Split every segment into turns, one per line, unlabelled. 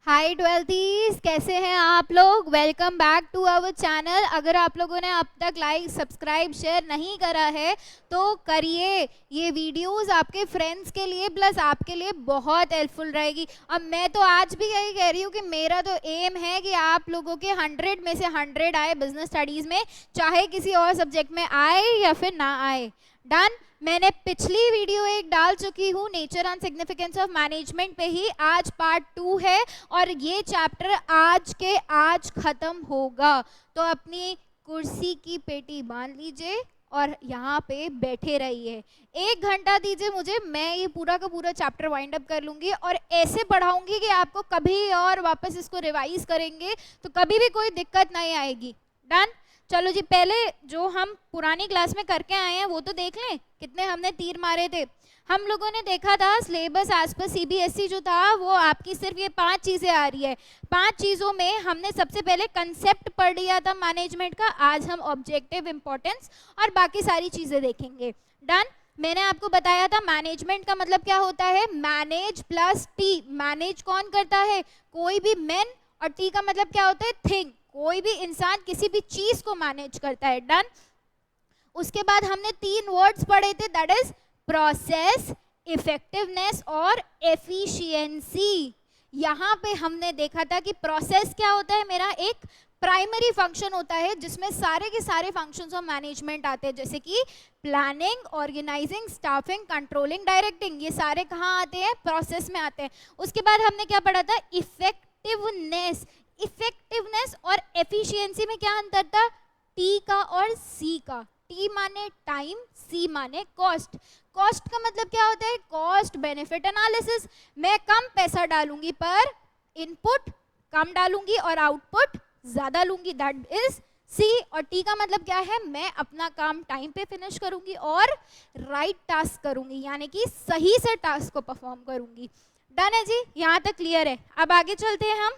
हाय ट्वेल्थीज, कैसे हैं आप लोग। Welcome back to our channel. अगर आप लोगों ने अब तक लाइक सब्सक्राइब शेयर नहीं करा है तो करिए। ये वीडियोस आपके फ्रेंड्स के लिए प्लस आपके लिए बहुत हेल्पफुल रहेगी। अब मैं तो आज भी यही कह रही हूँ कि मेरा तो एम है कि आप लोगों के 100 में से 100 आए बिजनेस स्टडीज़ में, चाहे किसी और सब्जेक्ट में आए या फिर ना आए। डन। मैंने पिछली वीडियो एक डाल चुकी हूँ nature and significance of management पे ही, आज पार्ट 2 है और ये चैप्टर आज के आज खत्म होगा। तो अपनी कुर्सी की पेटी बांध लीजिए और यहाँ पे बैठे रहिए। 1 घंटा दीजिए मुझे, मैं ये पूरा का पूरा चैप्टर वाइंड अप कर लूँगी और ऐसे पढ़ाऊँगी कि आपको कभी और वापस इसको रिवाइज करेंगे तो कभी भी कोई दिक्कत नहीं आएगी। डन। चलो जी, पहले जो हम पुरानी क्लास में करके आए हैं वो तो देख लें, कितने हमने तीर मारे थे। हम लोगों ने देखा था सिलेबस एज पर सीबीएसई जो था वो आपकी सिर्फ ये 5 चीज़ें आ रही है। 5 चीज़ों में हमने सबसे पहले कंसेप्ट पढ़ लिया था मैनेजमेंट का। आज हम ऑब्जेक्टिव, इंपॉर्टेंस और बाकी सारी चीज़ें देखेंगे। डन। मैंने आपको बताया था मैनेजमेंट का मतलब क्या होता है, मैनेज प्लस टी। मैनेज कौन करता है, कोई भी मैन, और टी का मतलब क्या होता है, थिंग। कोई भी इंसान किसी भी चीज को मैनेज करता है। डन। उसके बाद हमने 3 वर्ड्स पढ़े थे, दैट इज प्रोसेस, इफेक्टिवनेस और एफिशिएंसी। यहाँ पे हमने देखा था कि प्रोसेस क्या होता है, मेरा एक प्राइमरी फंक्शन होता है जिसमें सारे के सारे फंक्शंस ऑफ मैनेजमेंट आते हैं, जैसे कि planning, organising, staffing, controlling, directing. ये सारे कहाँ आते हैं, प्रोसेस में आते हैं। उसके बाद हमने क्या पढ़ा था, इफेक्टिवनेस। इफेक्टिवनेस और एफिशिएंसी में क्या अंतर था, टी का और सी का। टी माने टाइम, सी माने कॉस्ट। कॉस्ट का मतलब क्या होता है, कॉस्ट बेनिफिट एनालिसिस। मैं कम पैसा डालूंगी पर इनपुट कम डालूंगी और आउटपुट ज्यादा लूंगी, दैट इज सी। और टी का मतलब क्या है, मैं अपना काम टाइम पे फिनिश करूंगी और राइट टास्क करूंगी, यानी कि सही से टास्क को परफॉर्म करूंगी। डन है जी, यहाँ तक क्लियर है। अब आगे चलते हैं हम।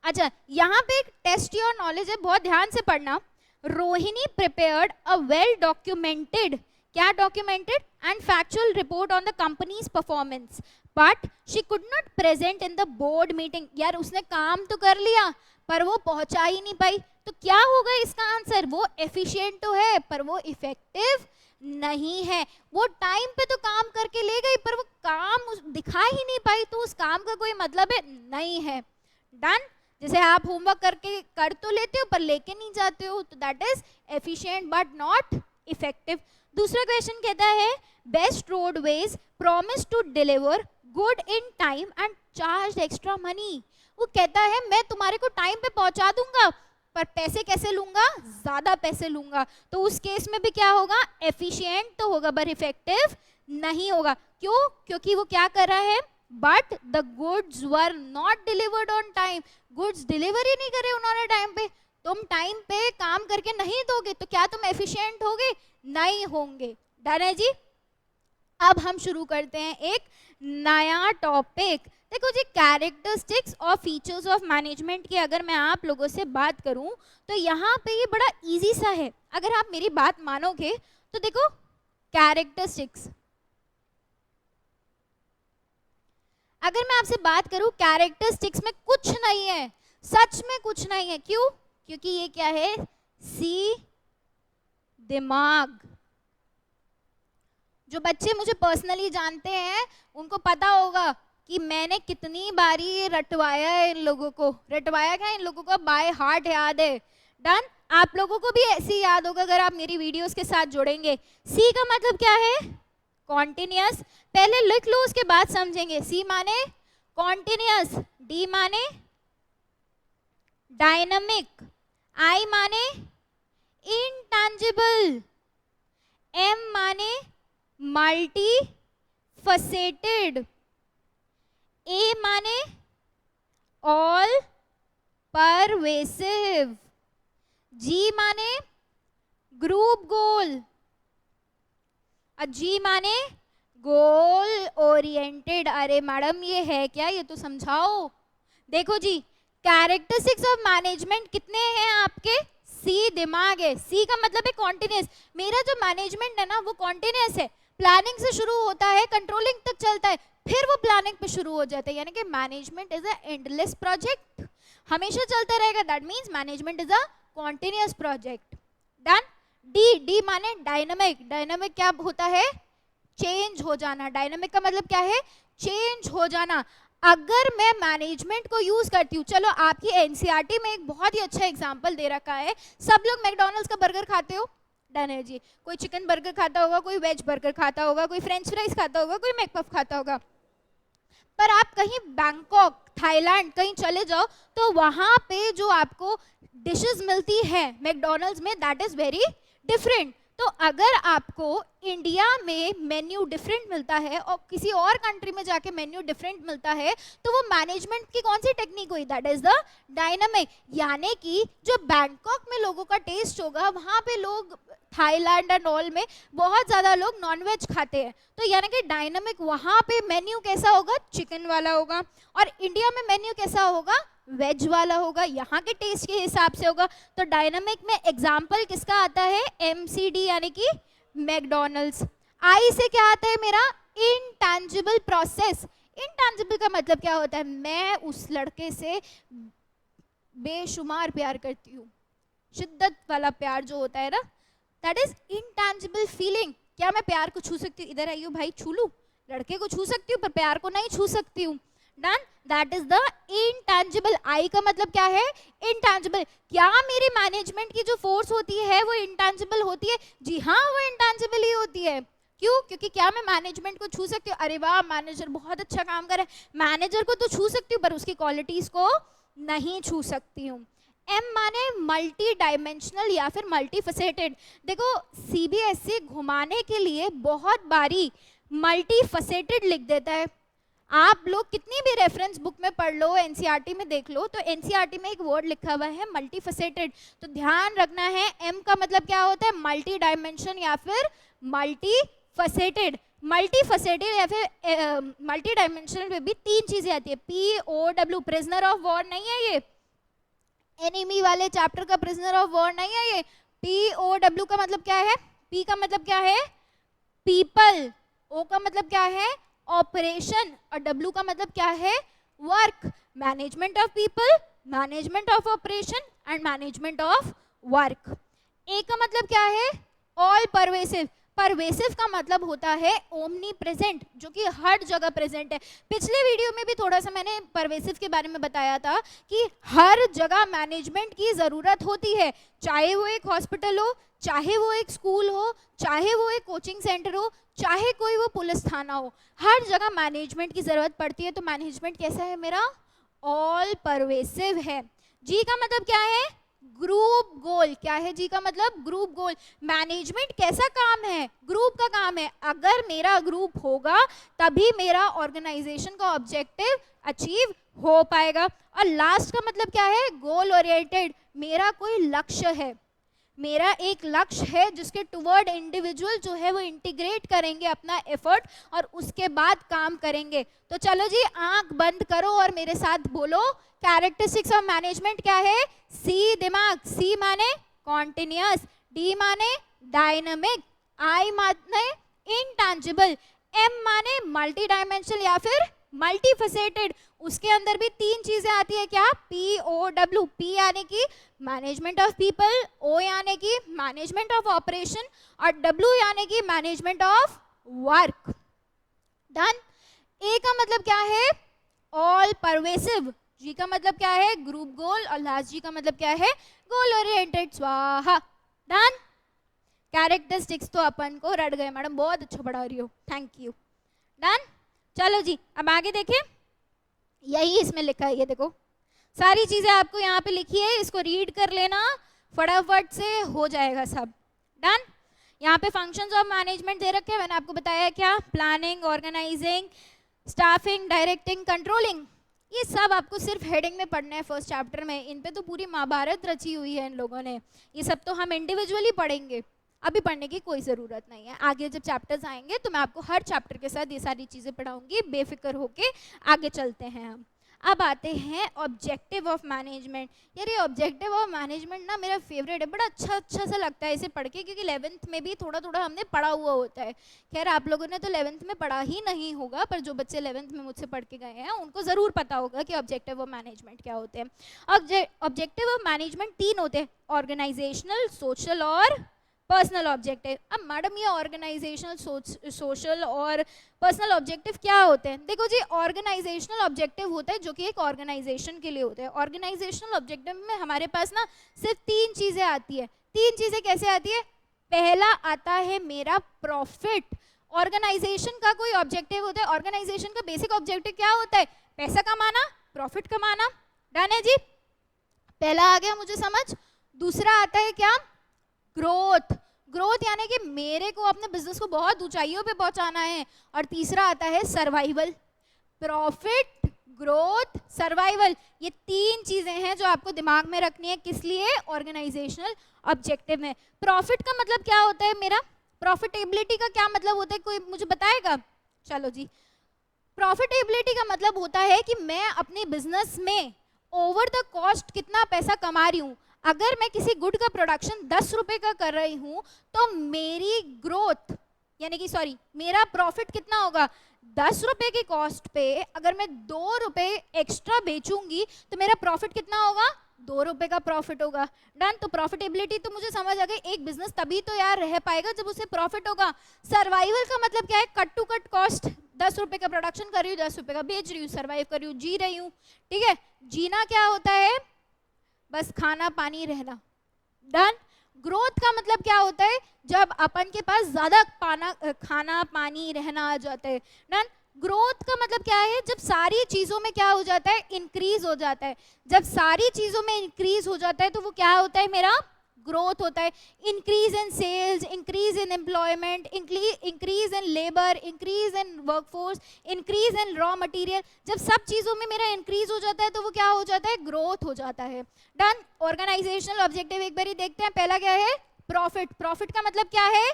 अच्छा, यहाँ पे एक टेस्ट योर नॉलेज है, बहुत ध्यान से पढ़ना। Rohini prepared a well documented, क्या documented, and factual report on the company's performance, but she could not present in the board meeting. यार उसने काम तो कर लिया पर वो पहुंचा ही नहीं पाई, तो क्या होगा इसका आंसर, वो एफिशिएंट तो है पर वो इफेक्टिव नहीं है। वो टाइम पे तो काम करके ले गई पर वो काम दिखा ही नहीं पाई, तो उस काम का कोई मतलब है नहीं है। डन। जैसे आप होमवर्क करके कर तो लेते हो पर लेके नहीं जाते हो, तो that is efficient but not effective. दूसरा क्वेश्चन कहता है best roadways promise to deliver good in time and charge extra money. वो कहता है मैं तुम्हारे को टाइम पे पहुंचा दूंगा पर पैसे कैसे लूंगा, ज्यादा पैसे लूंगा। तो उस केस में भी क्या होगा, एफिशिएंट तो होगा पर इफेक्टिव नहीं होगा। क्यों, क्योंकि वो क्या कर रहा है, but the goods were not delivered on time. Goods deliver ही नहीं करे उन्होंने टाइम पे। तुम टाइम पे काम करके नहीं दोगे तो क्या तुम एफिशिएंट होगे, नहीं होंगे। डन है जी। अब हम शुरू करते हैं एक नया टॉपिक। देखो जी, कैरेक्टरिस्टिक्स और फीचर्स ऑफ मैनेजमेंट की अगर मैं आप लोगों से बात करूं तो यहाँ पे ये बड़ा इजी सा है, अगर आप मेरी बात मानोगे तो। देखो कैरेक्टरिस्टिक्स, अगर मैं आपसे बात करूं कैरेक्टरिस्टिक्स में कुछ नहीं है, सच में कुछ नहीं है। क्यों, क्योंकि ये क्या है, सी दिमाग। जो बच्चे मुझे पर्सनली जानते हैं उनको पता होगा कि मैंने कितनी बारी रटवाया है इन लोगों को। रटवाया क्या, इन लोगों को बाय हार्ट याद है। डन। आप लोगों को भी ऐसे याद होगा अगर आप मेरी वीडियोस के साथ जुड़ेंगे। सी का मतलब क्या है, कॉन्टिन्यूअस। पहले लिख लो उसके बाद समझेंगे। सी माने कॉन्टिन्यूअस, डी माने डायनामिक, आई माने इंटैंजिबल, एम माने मल्टी फसेटेड, ए माने ऑल परवेसिव, जी माने ग्रुप गोल, जी माने गोल ओरिएंटेड। अरे मैडम ये है क्या, ये तो समझाओ। देखो जी, कैरेक्टरिस्टिक्स ऑफ मैनेजमेंट कितने हैं आपके, सी दिमाग है। सी का मतलब है कॉन्टिन्यूस। मेरा जो मैनेजमेंट है ना वो कॉन्टिन्यूस है, प्लानिंग से शुरू होता है कंट्रोलिंग तक चलता है, फिर वो प्लानिंग पे शुरू हो जाते हैं, यानी कि management is a endless project, हमेशा चलता रहेगा। That means management is a continuous project. Done. D माने डायनामिक। डायनामिक क्या होता है? चेंज हो जाना। डायनामिक का मतलब क्या है? चेंज हो जाना। अगर मैं मैनेजमेंट को यूज करती हूँ, चलो आपकी एनसीईआरटी में एक बहुत ही अच्छा एग्जांपल दे रखा है, सब लोग मैकडॉनल्ड्स का बर्गर खाते हो, डन है जी। कोई चिकन बर्गर खाता होगा, कोई वेज बर्गर खाता होगा, कोई फ्रेंच फ्राइज खाता होगा, कोई मैकपफ खाता होगा। पर आप कहीं बैंकॉक, थाईलैंड कहीं चले जाओ तो वहां पे जो आपको डिशेस मिलती है मैकडॉनल्ड्स में, दैट इज वेरी डिफरेंट। तो अगर आपको इंडिया में मेन्यू डिफरेंट मिलता है और किसी और कंट्री में जाके मेन्यू डिफरेंट मिलता है, तो वो मैनेजमेंट की कौन सी टेक्निक हुई? That is the dynamic. यानी कि जो बैंकॉक में लोगों का टेस्ट होगा, वहां पे लोग थाईलैंड एंड ऑल में बहुत ज़्यादा लोग नॉनवेज खाते हैं, तो यानी कि डायनामिक वहाँ पे मेन्यू कैसा होगा? चिकन वाला होगा। और इंडिया में मेन्यू कैसा होगा? वेज वाला होगा, यहाँ के टेस्ट के हिसाब से होगा। तो डायनामिक में एग्जाम्पल किसका आता है? MCD यानी कि मैकडॉनल्ड्स। आई से क्या आता है मेरा? Intangible process. इनटैंजिबल का मतलब क्या होता है? मैं उस लड़के से बेशुमार प्यार करती हूँ, शिद्दत वाला प्यार जो होता है ना, दैट इज इनटैंजिबल फीलिंग। क्या मैं प्यार को छू सकती हूँ? इधर आइयो भाई, छू लूं? लड़के को छू सकती हूँ पर प्यार को नहीं छू सकती हूँ। Done. That is the intangible. I का मतलब क्या है? इनटैंजिबल। क्या मेरी मैनेजमेंट की जो फोर्स होती है वो इनटैंजिबल होती है? जी हाँ, वो इनटैंजिबल ही होती है। क्यों? क्योंकि क्या मैं मैनेजमेंट को छू सकती हूँ? अरे वाह, मैनेजर बहुत अच्छा काम कर रहा है, मैनेजर को तो छू सकती हूँ पर उसकी क्वालिटीज को नहीं छू सकती हूँ। एम माने मल्टी डायमेंशनल या फिर मल्टी फसेटेड। देखो सीबीएसई घुमाने के लिए बहुत बारी मल्टी फसेटेड लिख देता है। आप लोग कितनी भी रेफरेंस बुक में पढ़ लो, एनसीईआरटी में देख लो, तो एनसीईआरटी में एक वर्ड लिखा हुआ है मल्टी फसेटेड। तो ध्यान रखना है, एम का मतलब क्या होता है? मल्टी डायमेंशन या फिर मल्टी फसेटेड। मल्टी फसेटेड या फिर मल्टी डायमेंशनल में भी तीन चीजें आती है। POW, प्रिजनर ऑफ वॉर नहीं है ये, एनिमी वाले चैप्टर का प्रिजनर ऑफ वॉर नहीं है ये। POW का मतलब क्या है? P का मतलब क्या है? पीपल। O का मतलब क्या है? ऑपरेशन। और W का मतलब क्या है? Work. Management of people, management of operation and management of work. A का मतलब क्या है? All pervasive. परवेसिव का मतलब होता है ओमनी प्रेजेंट, जो कि हर जगह प्रेजेंट है। पिछले वीडियो में भी थोड़ा सा मैंने परवेसिव के बारे में बताया था कि हर जगह मैनेजमेंट की जरूरत होती है, चाहे वो एक हॉस्पिटल हो, चाहे वो एक स्कूल हो, चाहे वो एक कोचिंग सेंटर हो, चाहे कोई वो पुलिस थाना हो, हर जगह मैनेजमेंट की जरूरत पड़ती है। तो मैनेजमेंट कैसा है मेरा? ऑल परवेसिव है। जी का मतलब क्या है? ग्रुप गोल। क्या है जी का मतलब? ग्रुप गोल। मैनेजमेंट कैसा काम है? ग्रुप का काम है। अगर मेरा ग्रुप होगा तभी मेरा ऑर्गेनाइजेशन का ऑब्जेक्टिव अचीव हो पाएगा। और लास्ट का मतलब क्या है? Goal oriented. मेरा कोई लक्ष्य है, मेरा एक लक्ष्य है जिसके टुवर्ड इंडिविजुअल जो है वो इंटीग्रेट करेंगे अपना एफर्ट और उसके बाद काम करेंगे। तो चलो जी, आंख बंद करो और मेरे साथ बोलो, कैरेक्टरिस्टिक्स ऑफ मैनेजमेंट क्या है? सी दिमाग, सी माने कॉन्टिन्यूअस, डी माने डायनामिक, आई माने इनटैंजिबल, एम माने मल्टी डायमेंशनल या फिर मल्टी फसेटेड। उसके अंदर भी तीन चीजें आती है, क्या? POW। P यानी कि मैनेजमेंट ऑफ पीपल, O यानी कि मैनेजमेंट ऑफ ऑपरेशन और W यानी कि management of work. Done. A का मतलब क्या है? All pervasive. G का मतलब क्या है? ग्रुप गोल। और लास्ट G का मतलब क्या है? Goal oriented. स्वाहा। डन। कैरेक्टरिस्टिक्स तो अपन को रट गए मैडम, बहुत अच्छा पढ़ा रही हो, थैंक यू। डन। चलो जी, अब आगे देखें। यही इसमें लिखा है, ये देखो सारी चीजें आपको यहाँ पे लिखी है, इसको रीड कर लेना, फटाफट से हो जाएगा सब। डन। यहाँ पे फंक्शंस ऑफ मैनेजमेंट दे रखे हैं, मैंने आपको बताया क्या? Planning, organising, staffing, directing, controlling. ये सब आपको सिर्फ हेडिंग में पढ़ना है फर्स्ट चैप्टर में। इन पे तो पूरी महाभारत रची हुई है इन लोगों ने। ये सब तो हम इंडिविजुअली पढ़ेंगे, अभी पढ़ने की कोई ज़रूरत नहीं है। आगे जब चैप्टर्स आएंगे तो मैं आपको हर चैप्टर के साथ ये सारी चीज़ें पढ़ाऊंगी, बेफिक्र होके आगे चलते हैं हम। अब आते हैं ऑब्जेक्टिव ऑफ मैनेजमेंट। यार ये ऑब्जेक्टिव ऑफ मैनेजमेंट ना मेरा फेवरेट है, बड़ा अच्छा सा लगता है इसे पढ़ के, क्योंकि 11th में भी थोड़ा थोड़ा हमने पढ़ा हुआ होता है। खैर आप लोगों ने तो 11th में पढ़ा ही नहीं होगा, पर जो बच्चे 11th में मुझसे पढ़ के गए हैं उनको ज़रूर पता होगा कि ऑब्जेक्टिव ऑफ मैनेजमेंट क्या होते हैं। ऑब्जेक्टिव ऑफ मैनेजमेंट 3 होते हैं, ऑर्गेनाइजेशनल, सोशल और पर्सनल ऑब्जेक्टिव। अब मैडम ये ऑर्गेनाइजेशनल, सोशल और पर्सनल ऑब्जेक्टिव क्या होते हैं? देखो जी, ऑर्गेनाइजेशनल ऑब्जेक्टिव होता है जो कि एक ऑर्गेनाइजेशन के लिए होता है। ऑर्गेनाइजेशनल ऑब्जेक्टिव में हमारे पास ना सिर्फ 3 चीजें आती है। 3 चीजें कैसे आती है? पहला आता है मेरा प्रॉफिट। ऑर्गेनाइजेशन का कोई ऑब्जेक्टिव होता है, ऑर्गेनाइजेशन का बेसिक ऑब्जेक्टिव क्या होता है? पैसा कमाना, प्रॉफिट कमाना। डन है जी, पहला आ गया मुझे समझ। दूसरा आता है क्या? ग्रोथ। ग्रोथ यानी कि मेरे को अपने बिजनेस को बहुत ऊंचाइयों पे पहुंचाना है। और तीसरा आता है सर्वाइवल। प्रॉफिट, ग्रोथ, सर्वाइवल, ये 3 चीजें हैं जो आपको दिमाग में रखनी है। किस लिए? ऑर्गेनाइजेशनल ऑब्जेक्टिव में। प्रॉफिट का मतलब क्या होता है मेरा? प्रॉफिटेबिलिटी का क्या मतलब होता है, कोई मुझे बताएगा? चलो जी, प्रॉफिटेबिलिटी का मतलब होता है कि मैं अपने बिजनेस में ओवर द कॉस्ट कितना पैसा कमा रही हूँ। अगर मैं किसी गुड का प्रोडक्शन 10 रुपए का कर रही हूँ तो मेरी ग्रोथ यानी कि मेरा प्रॉफिट कितना होगा? 10 रुपए की कॉस्ट पे अगर मैं 2 रुपए एक्स्ट्रा बेचूंगी तो मेरा प्रॉफिट कितना होगा? 2 रुपए का प्रॉफिट होगा। डन। तो प्रॉफिटेबिलिटी तो मुझे समझ आ गई, एक बिजनेस तभी तो यार रह पाएगा जब उसे प्रॉफिट होगा। सर्वाइवल का मतलब क्या है? कट टू कट कॉस्ट, 10 रुपए का प्रोडक्शन कर रही हूँ, 10 रुपए का बेच रही हूँ, सर्वाइव कर रही हूँ, जी रही हूँ। ठीक है, जीना क्या होता है? बस खाना पानी रहना। डन। ग्रोथ का मतलब क्या होता है? जब अपन के पास ज्यादा खाना पानी रहना आ जाता है। डन। ग्रोथ का मतलब क्या है? जब सारी चीजों में क्या हो जाता है? इंक्रीज हो जाता है। जब सारी चीजों में इंक्रीज हो जाता है तो वो क्या होता है? मेरा ग्रोथ होता है। Increase in sales, increase in employment, increase in labour, increase in workforce, increase in raw material, जब सब चीजों में मेरा इंक्रीज हो जाता है तो वो क्या हो जाता है? ग्रोथ हो जाता है। डन। ऑर्गेनाइजेशनल ऑब्जेक्टिव एक बार देखते हैं। पहला क्या है? प्रॉफिट। प्रॉफिट का मतलब क्या है?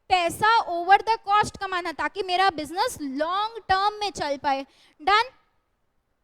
पैसा ओवर द कॉस्ट कमाना, ताकि मेरा बिजनेस लॉन्ग टर्म में चल पाए। डन।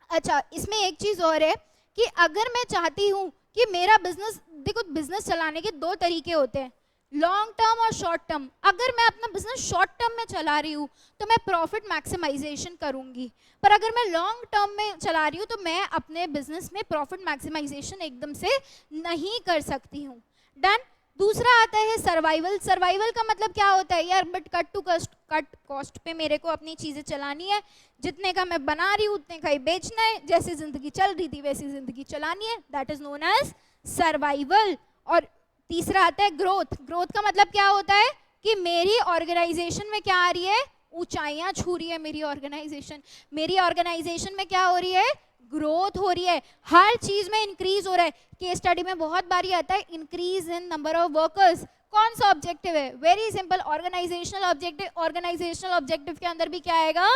अच्छा, इसमें एक चीज और है कि अगर मैं चाहती हूं कि मेरा बिजनेस, देखो बिजनेस चलाने के 2 तरीके होते हैं, लॉन्ग टर्म और शॉर्ट टर्म। अगर मैं अपना बिजनेस शॉर्ट टर्म में चला रही हूँ तो मैं प्रॉफिट मैक्सिमाइजेशन करूंगी, पर अगर मैं लॉन्ग टर्म में चला रही हूँ तो मैं अपने बिजनेस में प्रॉफिट मैक्सिमाइजेशन एकदम से नहीं कर सकती हूँ। डन। दूसरा आता है सर्वाइवल। सर्वाइवल का मतलब क्या होता है? यार बट कट कॉस्ट पे मेरे को अपनी चीजें चलानी है, जितने का मैं बना रही हूँ उतने का ही बेचना है, जैसे जिंदगी चल रही थी वैसी जिंदगी चलानी है। That is known as survival. और तीसरा आता है ग्रोथ। ग्रोथ का मतलब क्या होता है? कि मेरी ऑर्गेनाइजेशन में क्या आ रही है? ऊंचाइयां छू रही है मेरी ऑर्गेनाइजेशन। मेरी ऑर्गेनाइजेशन में क्या हो रही है? ग्रोथ हो रही है, हर चीज में इंक्रीज हो रहा है। केस स्टडी में बहुत बारी आता है increase in number of workers. कौन सा ऑब्जेक्टिव है? Very simple, organisational objective. Organisational objective के अंदर भी क्या आएगा?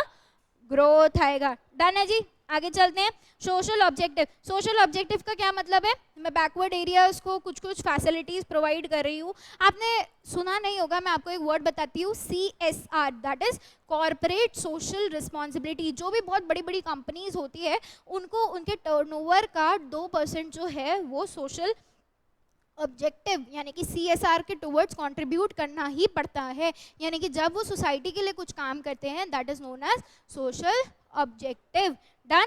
ग्रोथ आएगा। डन है जी, आगे चलते हैं। Social objective. सोशल ऑब्जेक्टिव का क्या मतलब है? मैं बैकवर्ड एरियाज को कुछ फैसिलिटीज प्रोवाइड कर रही हूँ। आपने सुना नहीं होगा, मैं आपको एक वर्ड बताती हूँ, CSR, that is corporate social responsibility. जो भी बहुत बड़ी बड़ी कंपनीज होती है उनको उनके टर्नओवर का 2% जो है वो सोशल ऑब्जेक्टिव यानी कि CSR के टुवर्ड्स कंट्रीब्यूट करना ही पड़ता है। यानी कि जब वो सोसाइटी के लिए कुछ काम करते हैं, that is known as social objective. Done.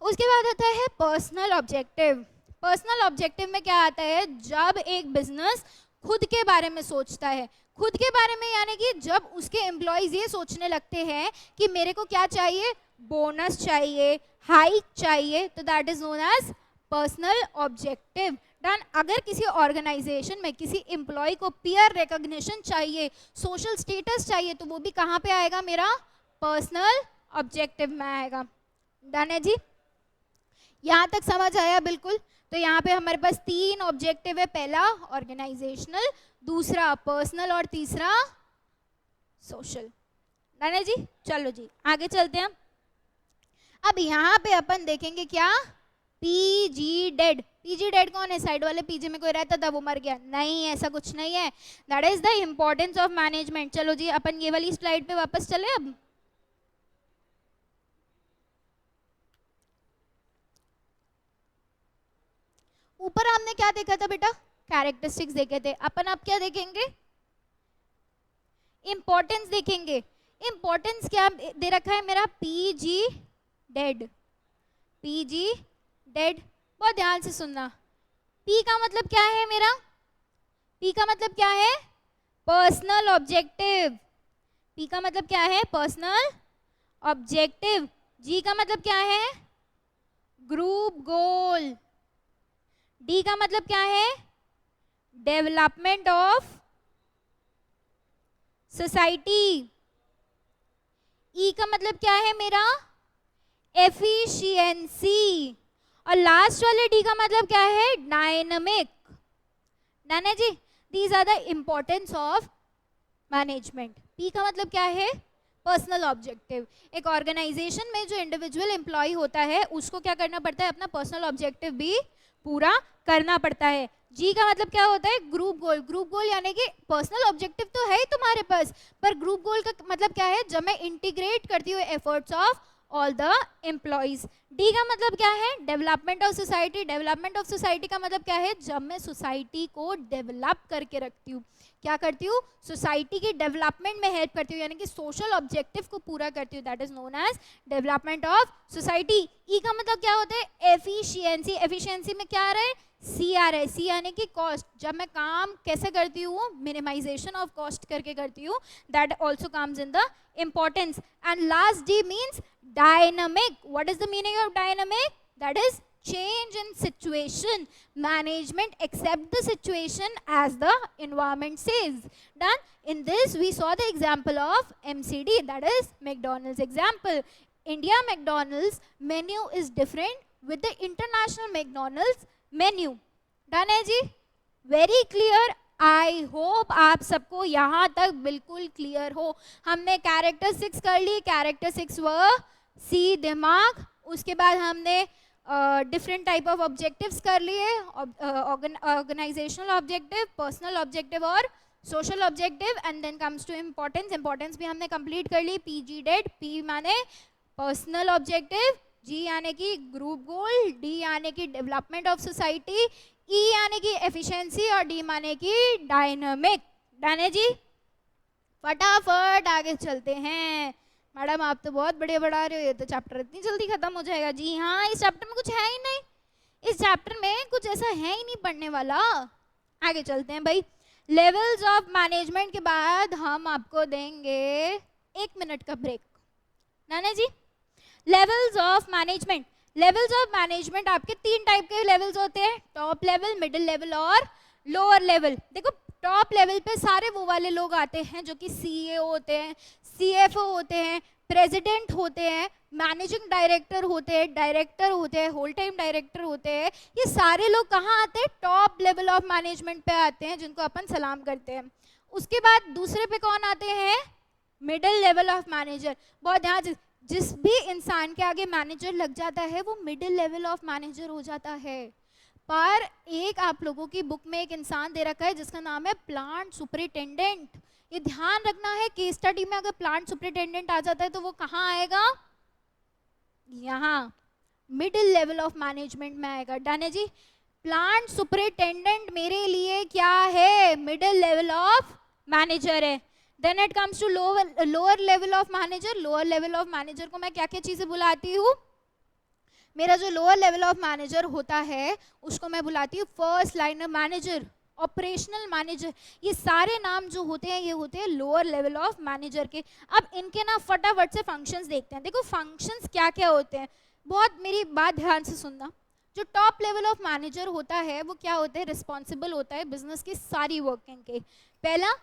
उसके बाद आता है पर्सनल ऑब्जेक्टिव। पर्सनल ऑब्जेक्टिव में क्या आता है? जब एक बिजनेस खुद के बारे में सोचता है। खुद के बारे में यानी कि जब उसके एम्प्लॉयज ये सोचने लगते हैं कि मेरे को क्या चाहिए? बोनस चाहिए, हाइक चाहिए, तो that is known as personal objective. Done. अगर किसी ऑर्गेनाइजेशन में किसी एम्प्लॉय को पीयर रिकॉग्निशन चाहिए, सोशल स्टेटस चाहिए, तो वो भी कहाँ पे आएगा? मेरा पर्सनल ऑब्जेक्टिव में आएगा। डन है जी, यहाँ तक समझ आया? बिल्कुल। तो यहाँ पे हमारे पास 3 ऑब्जेक्टिव है, पहला ऑर्गेनाइजेशनल, दूसरा पर्सनल और तीसरा सोशल। डन है जी, चलो जी आगे चलते हैं। अब यहाँ पे अपन देखेंगे क्या? PG dead. पीजी डेड कौन है? साइड वाले पीजी में कोई रहता था वो मर गया? नहीं, ऐसा कुछ नहीं है। That is the importance of management. चलो जी अपन ये वाली स्लाइड पे वापस चले। अब ऊपर हमने क्या देखा था बेटा, कैरेक्टरिस्टिक्स देखे थे, अपन आप क्या देखेंगे, इंपॉर्टेंस देखेंगे। इंपॉर्टेंस क्या दे रखा है मेरा, पीजी डेड, पीजी डेड, बहुत ध्यान से सुनना। पी का मतलब क्या है मेरा, पी का मतलब क्या है, पर्सनल ऑब्जेक्टिव, पी का मतलब क्या है, पर्सनल ऑब्जेक्टिव। जी का मतलब क्या है, ग्रुप गोल। डी का मतलब क्या है, डेवलपमेंट ऑफ सोसाइटी। ई का मतलब क्या है मेरा, एफिशिएंसी। और लास्ट वाले डी का मतलब क्या है, डायनामिक। नाना जी, these are the importance of management. P का मतलब क्या है, पर्सनल ऑब्जेक्टिव। एक ऑर्गेनाइजेशन में जो इंडिविजुअल एम्प्लॉय होता है उसको क्या करना पड़ता है, अपना पर्सनल ऑब्जेक्टिव भी पूरा करना पड़ता है। जी का मतलब क्या होता है, ग्रुप गोल। ग्रुप गोल यानी कि पर्सनल ऑब्जेक्टिव तो है ही तुम्हारे पास, पर ग्रुप गोल का मतलब क्या है, जब मैं इंटीग्रेट करती हूँ efforts of all the employees. D का मतलब क्या है, development of society. Development of society का मतलब क्या है, जब मैं सोसाइटी को डेवलप करके रखती हूँ, क्या करती हूँ, सोसाइटी की डेवलपमेंट में हेल्प करती हूँ, यानी कि सोशल ऑब्जेक्टिव को पूरा करती हूँ, that is known as development of society. E का मतलब क्या होता है, एफिशिएंसी। एफिशिएंसी में क्या आ रहा है, सी आ रहा है। सी यानी कि कॉस्ट, जब मैं काम कैसे करती हूँ, मिनिमाइजेशन ऑफ कॉस्ट करके करती हूँ, that also comes in the importance. And last D means dynamic. What is the meaning of dynamic? That is change in situation. Management accept the situation as the environment says. Done. In this we saw the example of MCD, that is McDonald's example. India McDonald's menu is different with the international McDonald's menu. Done है जी? Very clear. I hope आप सबको यहाँ तक बिल्कुल clear हो। हमने characteristics कर ली, characteristics व सी दिमाग, उसके बाद हमने डिफरेंट टाइप ऑफ ऑब्जेक्टिव्स कर लिए, ऑर्गेनाइजेशनल ऑब्जेक्टिव, पर्सनल ऑब्जेक्टिव और social objective, and then comes to importance. Importance भी हमने कंप्लीट कर ली। पीजी डेड, पी माने पर्सनल ऑब्जेक्टिव, जी यानी कि ग्रुप गोल, डी यानी कि डेवलपमेंट ऑफ सोसाइटी, ई यानी कि एफिशिएंसी और डी माने कि डायनामिक। डाने जी, फटाफट आगे चलते हैं। मैडम आप तो बहुत बढ़िया पढ़ा रहे हो, ये तो चैप्टर इतनी जल्दी खत्म हो जाएगा। जी हाँ, इस चैप्टर में कुछ है ही नहीं, इस चैप्टर में कुछ ऐसा है ही नहीं पढ़ने वाला। आगे चलते हैं भाई। लेवल्स ऑफ मैनेजमेंट के बाद हम आपको देंगे 1 मिनट का ब्रेक। नाना जी, levels of management. Levels of management आपके 3 टाइप के लेवल्स होते हैं, टॉप लेवल, मिडिल लेवल और लोअर लेवल। देखो टॉप लेवल पे सारे वो वाले लोग आते हैं जो कि सीईओ होते हैं, सीएफओ होते हैं, प्रेसिडेंट होते हैं, मैनेजिंग डायरेक्टर होते हैं, डायरेक्टर होते हैं, होल टाइम डायरेक्टर होते हैं। ये सारे लोग कहाँ आते हैं, टॉप लेवल ऑफ मैनेजमेंट पे आते हैं, जिनको अपन सलाम करते हैं। उसके बाद दूसरे पे कौन आते हैं, मिडिल लेवल ऑफ मैनेजर। बहुत ध्यान से, जिस भी इंसान के आगे मैनेजर लग जाता है वो मिडिल लेवल ऑफ मैनेजर हो जाता है। पर एक आप लोगों की बुक में एक इंसान दे रखा है जिसका नाम है प्लांट सुपरिटेंडेंट। ये ध्यान रखना है, केस स्टडी में अगर प्लांट सुपरिटेंडेंट आ जाता है तो वो कहाँ आएगा, यहाँ मिडिल लेवल ऑफ मैनेजमेंट में आएगा। डन है जी, प्लांट सुपरिटेंडेंट मेरे लिए क्या है, मिडिल लेवल ऑफ मैनेजर है। Then it comes to lower level of manager. Lower level of manager को मैं क्या क्या चीजें बुलाती हूँ, मेरा जो लोअर लेवल ऑफ मैनेजर होता है उसको मैं बुलाती हूँ first liner manager, operational manager. ये सारे नाम जो होते हैं ये होते हैं लोअर लेवल ऑफ मैनेजर के। अब इनके ना फटाफट से फंक्शंस देखते हैं। देखो फंक्शंस क्या क्या होते हैं, बहुत मेरी बात ध्यान से सुनना। जो टॉप लेवल ऑफ मैनेजर होता है वो क्या होता है, रिस्पॉन्सिबल होता है बिजनेस की सारी वर्किंग के। पहला,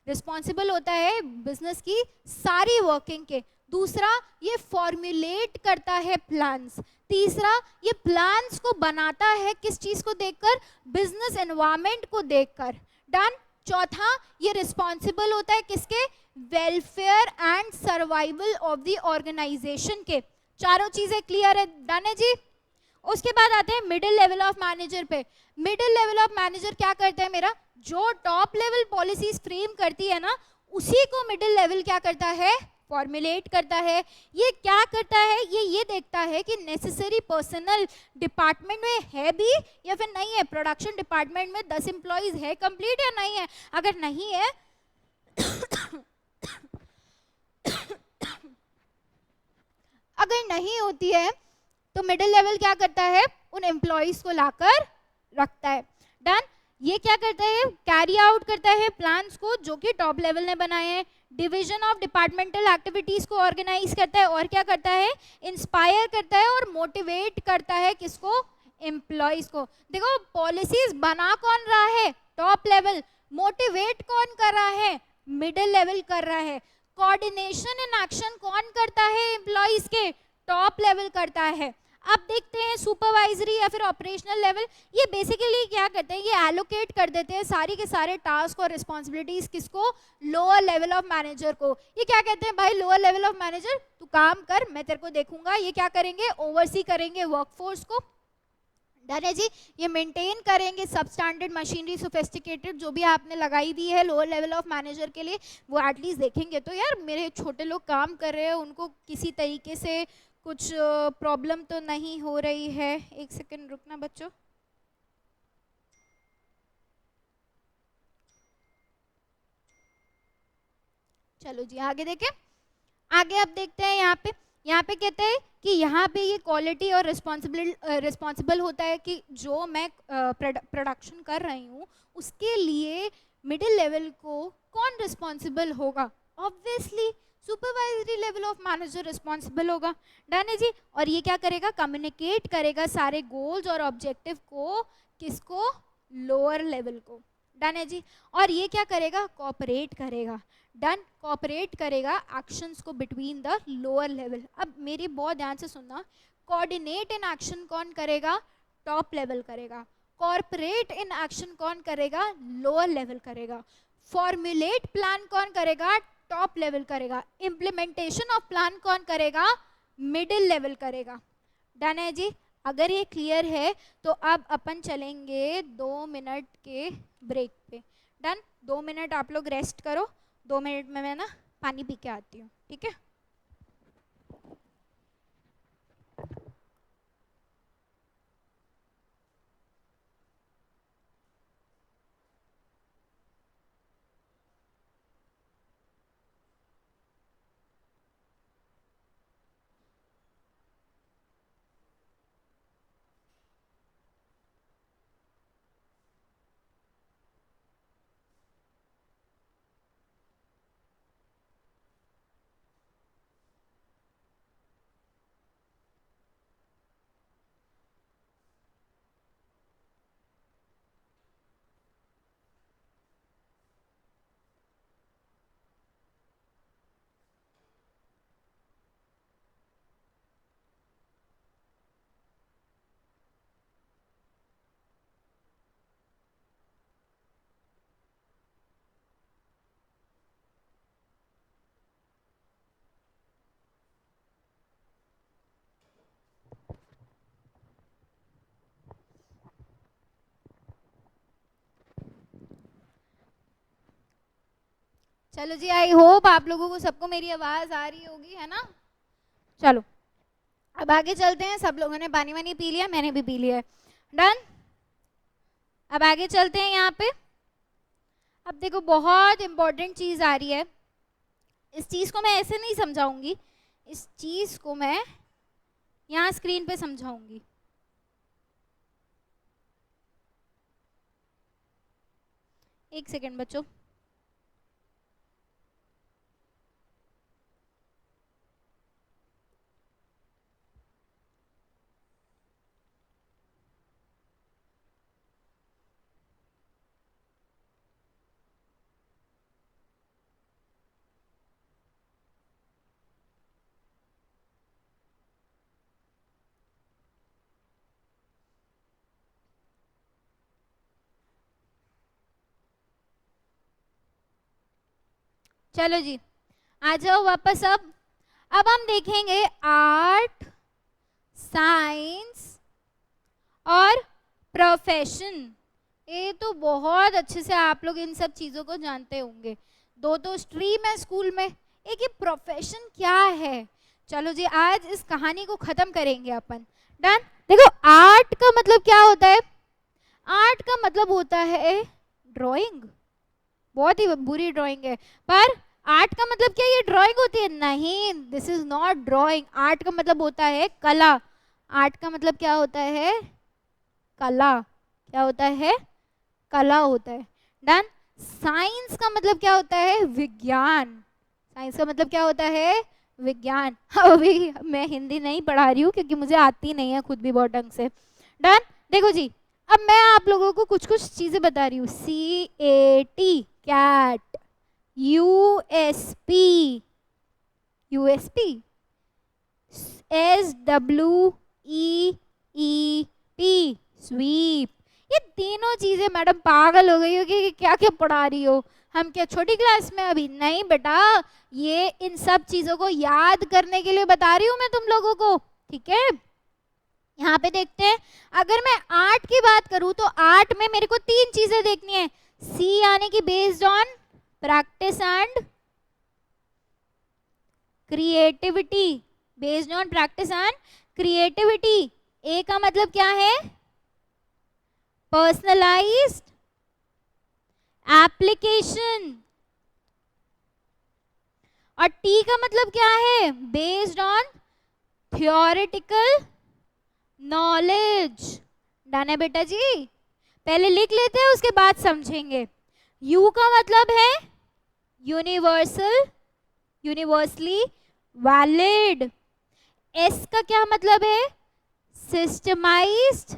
रिस्पॉन्सिबल होता है बिजनेस की सारी वर्किंग के। दूसरा, ये फॉर्मुलेट करता है प्लान्स। तीसरा, ये प्लान्स को बनाता है किस चीज को देखकर, बिजनेस एनवायरनमेंट को देखकर। डन। चौथा, ये रिस्पॉन्सिबल होता है किसके, welfare and survival of the organisation के। चारों चीजें क्लियर है, डन है जी। उसके बाद आते हैं मिडिल लेवल ऑफ मैनेजर पे। मिडिल लेवल ऑफ मैनेजर क्या करता है, मेरा जो टॉप लेवल पॉलिसीज फ्रेम करती है ना, उसी को मिडिल लेवल क्या करता है, फॉर्मुलेट करता है। ये क्या करता है, ये देखता है कि नेसेसरी पर्सनल डिपार्टमेंट में है भी या फिर नहीं है। प्रोडक्शन डिपार्टमेंट में 10 एम्प्लॉइज है कंप्लीट या नहीं है। अगर नहीं है अगर नहीं होती है तो मिडिल लेवल क्या करता है, उन एम्प्लॉइज को लाकर रखता है। डन। ये क्या करता है, कैरी आउट करता है प्लान्स को जो कि टॉप लेवल ने बनाए हैं। डिवीजन ऑफ डिपार्टमेंटल एक्टिविटीज को ऑर्गेनाइज करता है और क्या करता है, इंस्पायर करता है और मोटिवेट करता है किसको, एम्प्लॉइज को। देखो पॉलिसीज बना कौन रहा है, टॉप लेवल। मोटिवेट कौन कर रहा है, मिडिल लेवल कर रहा है। कोऑर्डिनेशन एंड एक्शन कौन करता है, एम्प्लॉइज के, टॉप लेवल करता है। अब देखते हैं सुपरवाइजरी या फिर ऑपरेशनल लेवल। ये बेसिकली क्या करते हैं, ये एलोकेट कर देते हैं सारी के सारे टास्क और रिस्पॉन्सिबिलिटीज किसको, लोअर लेवल ऑफ मैनेजर को। ये क्या कहते हैं, भाई लोअर लेवल ऑफ मैनेजर तू काम कर, मैं तेरे को देखूंगा। ये क्या करेंगे, ओवरसी करेंगे वर्कफोर्स को। डन है जी। ये मेंटेन करेंगे सब स्टैंडर्ड मशीनरी, सोफिस्टिकेटेड जो भी आपने लगाई हुई है लोअर लेवल ऑफ मैनेजर के लिए, वो एटलीस्ट देखेंगे तो यार मेरे छोटे लोग काम कर रहे हैं, उनको किसी तरीके से कुछ प्रॉब्लम तो नहीं हो रही है। एक सेकंड रुकना बच्चों। चलो जी आगे देखें। आगे अब देखते हैं यहाँ पे कहते हैं कि यहाँ पे ये क्वालिटी और रिस्पॉन्सिबल होता है कि जो मैं प्रोडक्शन कर रही हूँ उसके लिए मिडिल लेवल को कौन रिस्पॉन्सिबल होगा, obviously supervisory level of manager responsible होगा। डन है जी। और ये क्या करेगा, कम्युनिकेट करेगा सारे गोल्स और ऑब्जेक्टिव को किसको, लोअर लेवल को। डन है जी। और ये क्या करेगा, कोऑपरेट करेगा। डन, कोऑपरेट करेगा एक्शंस को बिटवीन द लोअर लेवल। अब मेरी बहुत ध्यान से सुनना, कोऑर्डिनेट इन एक्शन कौन करेगा, टॉप लेवल करेगा। कॉर्पोरेट इन एक्शन कौन करेगा, लोअर लेवल करेगा। फॉर्मुलेट प्लान कौन करेगा, टॉप लेवल करेगा। इम्प्लीमेंटेशन ऑफ प्लान कौन करेगा, मिडिल लेवल करेगा। डन है जी। अगर ये क्लियर है तो अब अपन चलेंगे 2 मिनट के ब्रेक पे। डन, 2 मिनट आप लोग रेस्ट करो। 2 मिनट में मैं ना पानी पी के आती हूँ, ठीक है। चलो जी, आई होप आप लोगों को सबको मेरी आवाज आ रही होगी, है ना। चलो अब आगे चलते हैं। सब लोगों ने पानी वानी पी लिया, मैंने भी पी लिया है। डन। अब आगे चलते हैं यहाँ पे। अब देखो बहुत इंपॉर्टेंट चीज आ रही है। इस चीज को मैं ऐसे नहीं समझाऊंगी, इस चीज को मैं यहाँ स्क्रीन पे समझाऊंगी। एक सेकेंड बच्चों। चलो जी आ जाओ वापस। अब हम देखेंगे आर्ट, साइंस और प्रोफेशन। ये तो बहुत अच्छे से आप लोग इन सब चीज़ों को जानते होंगे। 2 तो स्ट्रीम है स्कूल में, एक ये प्रोफेशन क्या है। चलो जी आज इस कहानी को खत्म करेंगे अपन। डन। देखो आर्ट का मतलब क्या होता है? आर्ट का मतलब होता है ड्राइंग। बहुत ही बुरी ड्राइंग है, पर आर्ट का मतलब क्या ये ड्राइंग होती है? नहीं, this is not drawing. Art का मतलब होता है कला। आर्ट का मतलब क्या होता है? कला। क्या होता है? कला होता है। डन। साइंस का मतलब क्या होता है? विज्ञान। साइंस का मतलब क्या होता है? विज्ञान। अभी मैं हिंदी नहीं पढ़ा रही हूँ क्योंकि मुझे आती नहीं है खुद भी बहुत ढंग से। डन। देखो जी अब मैं आप लोगों को कुछ कुछ चीजें बता रही हूँ। CAT cat, USP SWEEP sweep. ये तीनों चीजें मैडम पागल हो गई होगी कि क्या क्या पढ़ा रही हो, हम क्या छोटी क्लास में? अभी नहीं बेटा, ये इन सब चीजों को याद करने के लिए बता रही हूँ मैं तुम लोगों को, ठीक है। यहाँ पे देखते हैं, अगर मैं आर्ट की बात करूं तो आर्ट में मेरे को 3 चीजें देखनी है। C यानी कि based on practice and creativity. Based on practice and creativity. A का मतलब क्या है? Personalised application. और T का मतलब क्या है? Based on theoretical knowledge. Done है बेटा जी, पहले लिख लेते हैं उसके बाद समझेंगे। U का मतलब है यूनिवर्सल, यूनिवर्सली वैलिड। S का क्या मतलब है? Systemised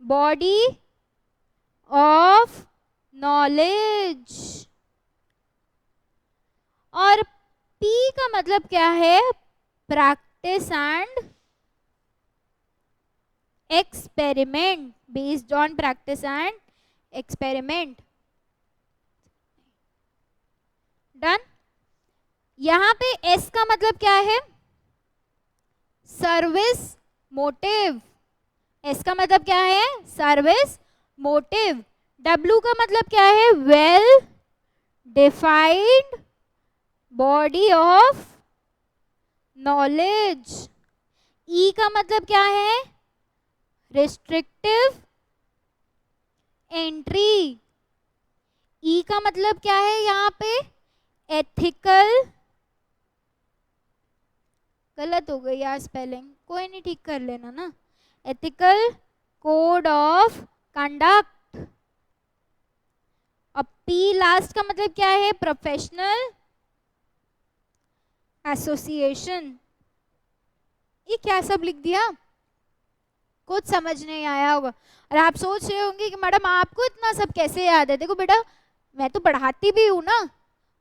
body of knowledge. और P का मतलब क्या है? Practice and experiment. Based on practice and experiment. Done. यहां पे S का मतलब क्या है? Service motive. S का मतलब क्या है? Service motive. W का मतलब क्या है? Well defined body of knowledge. E का मतलब क्या है? Restrictive entry. E का मतलब क्या है यहाँ पे? एथिकल, गलत हो गई यार स्पेलिंग, कोई नहीं ठीक कर लेना ना। Ethical code of conduct. अब P लास्ट का मतलब क्या है? Professional association. ये क्या सब लिख दिया? कुछ समझ नहीं आया होगा और आप सोच रहे होंगे कि मैडम आपको इतना सब कैसे याद है। देखो बेटा मैं तो पढ़ाती भी हूँ ना,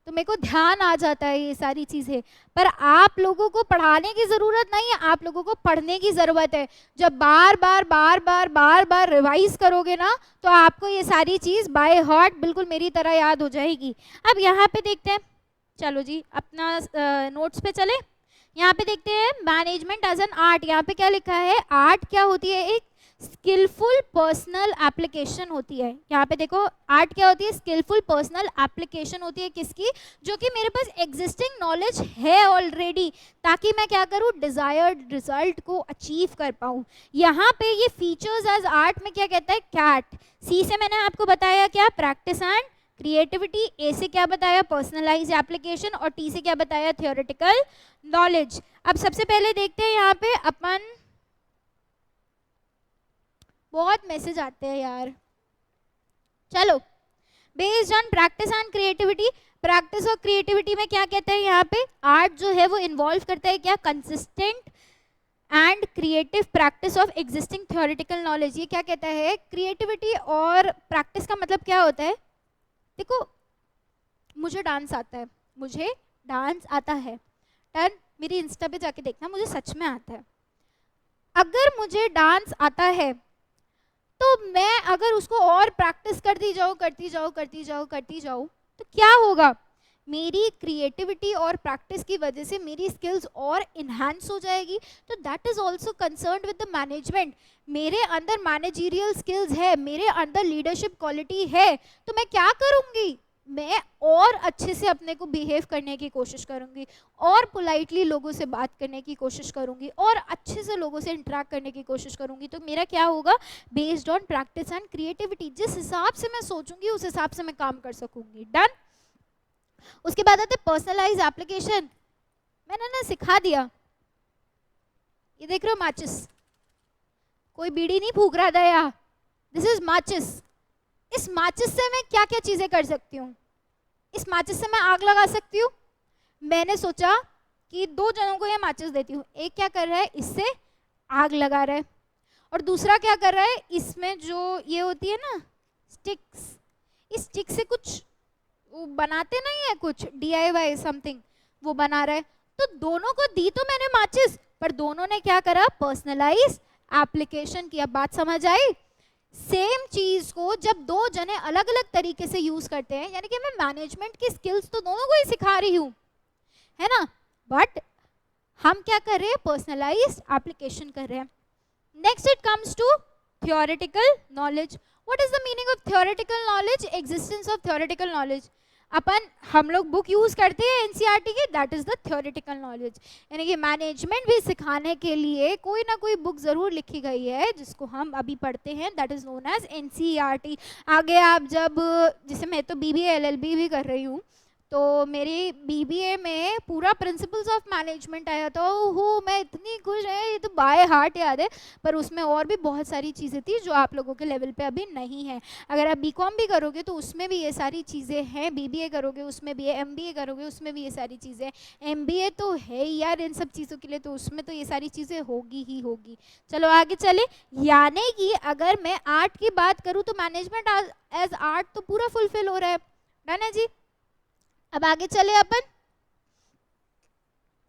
तो मेरे को ध्यान आ जाता है ये सारी चीज़ें, पर आप लोगों को पढ़ाने की ज़रूरत नहीं है, आप लोगों को पढ़ने की ज़रूरत है। जब बार बार रिवाइज करोगे ना तो आपको ये सारी चीज़ बाय हार्ट बिल्कुल मेरी तरह याद हो जाएगी। अब यहाँ पे देखते हैं, चलो जी अपना नोट्स पे चले। यहाँ पे देखते हैं मैनेजमेंट एज एन आर्ट। यहाँ पे क्या लिखा है? आर्ट क्या होती है? एक स्किलफुल पर्सनल एप्लीकेशन होती है। यहाँ पे देखो आर्ट क्या होती है? स्किलफुल पर्सनल एप्लीकेशन होती है। किसकी? जो कि मेरे पास एग्जिस्टिंग नॉलेज है ऑलरेडी, ताकि मैं क्या करूँ? डिजायर्ड रिजल्ट को अचीव कर पाऊँ। यहाँ पे ये फीचर्स एज आर्ट में क्या कहता है? कैट। सी से मैंने आपको बताया क्या? Practice and creativity. ए से क्या बताया? Personalise application. और टी से क्या बताया? Theoretical knowledge. अब सबसे पहले देखते हैं यहाँ पे अपन, बहुत मैसेज आते हैं यार। चलो, based on practice and creativity. Practice और क्रिएटिविटी में क्या कहते हैं यहाँ पे? आर्ट जो है वो इन्वॉल्व करता है क्या? Consistent and creative practice of existing theoretical knowledge. ये क्या कहता है? क्रिएटिविटी और प्रैक्टिस का मतलब क्या होता है? देखो मुझे डांस आता है, मुझे डांस आता है, टर्न मेरी इंस्टा पे जाके देखना, मुझे सच में आता है। अगर मुझे डांस आता है तो मैं अगर उसको और प्रैक्टिस करती जाऊँ तो क्या होगा? मेरी क्रिएटिविटी और प्रैक्टिस की वजह से मेरी स्किल्स और इन्हांस हो जाएगी। तो that is also concerned with the management. मेरे अंदर मैनेजरियल स्किल्स है, मेरे अंदर लीडरशिप क्वालिटी है, तो मैं क्या करूँगी? मैं और अच्छे से अपने को बिहेव करने की कोशिश करूंगी, और पोलाइटली लोगों से बात करने की कोशिश करूंगी, और अच्छे से लोगों से इंटरेक्ट करने की कोशिश करूंगी। तो मेरा क्या होगा, based on practice and creativity, जिस हिसाब से मैं सोचूंगी उस हिसाब से मैं काम कर सकूंगी। डन। उसके बाद आते पर्सनलाइज एप्लीकेशन। मैंने ना सिखा दिया, ये देख रहे हो माचिस, कोई बीड़ी नहीं फूक रहा था यार, दिस इज माचिस। इस माचिस से मैं क्या क्या चीजें कर सकती हूँ, इस माचिस से मैं आग लगा सकती हूँ। मैंने सोचा कि 2 जनों को ये माचिस देती हूँ, एक क्या कर रहा है, इससे आग लगा रहा है, और दूसरा क्या कर रहा है, इसमें जो ये होती है ना स्टिक्स, इस स्टिक से कुछ वो बनाते नहीं है, कुछ DIY समथिंग वो बना रहा है। तो दोनों को दी तो मैंने माचिस, पर दोनों ने क्या करा, पर्सनलाइज एप्लीकेशन की। अब बात समझ आई। सेम चीज को जब 2 जने अलग अलग तरीके से यूज करते हैं, यानी कि मैं मैनेजमेंट की स्किल्स तो दोनों को ही सिखा रही हूँ, है ना, बट हम क्या कर रहे हैं, पर्सनलाइज्ड एप्लीकेशन कर रहे हैं। Next it comes to theoretical knowledge. What is the meaning of theoretical knowledge, existence of theoretical knowledge. हम लोग बुक यूज करते हैं NCERT की, that is the theoretical knowledge. यानी कि मैनेजमेंट भी सिखाने के लिए कोई ना कोई बुक जरूर लिखी गई है जिसको हम अभी पढ़ते हैं, that is known as NCERT। आगे आप जब, जैसे मैं तो BBA LLB भी कर रही हूँ, तो मेरी BBA में पूरा प्रिंसिपल्स ऑफ मैनेजमेंट आया था। ओहो, मैं इतनी खुश है, ये तो बाय हार्ट याद है, पर उसमें और भी बहुत सारी चीज़ें थी जो आप लोगों के लेवल पे अभी नहीं है। अगर आप BCom भी करोगे तो उसमें भी ये सारी चीज़ें हैं, BBA करोगे उसमें भी है, MBA करोगे उसमें भी ये सारी चीज़ें, MBA तो है यार इन सब चीज़ों के लिए, तो उसमें तो ये सारी चीज़ें होगी ही होगी। चलो आगे चले। यानी कि अगर मैं आर्ट की बात करूँ तो मैनेजमेंट एज आर्ट तो पूरा फुलफिल हो रहा है। डन है जी। अब आगे चले अपन,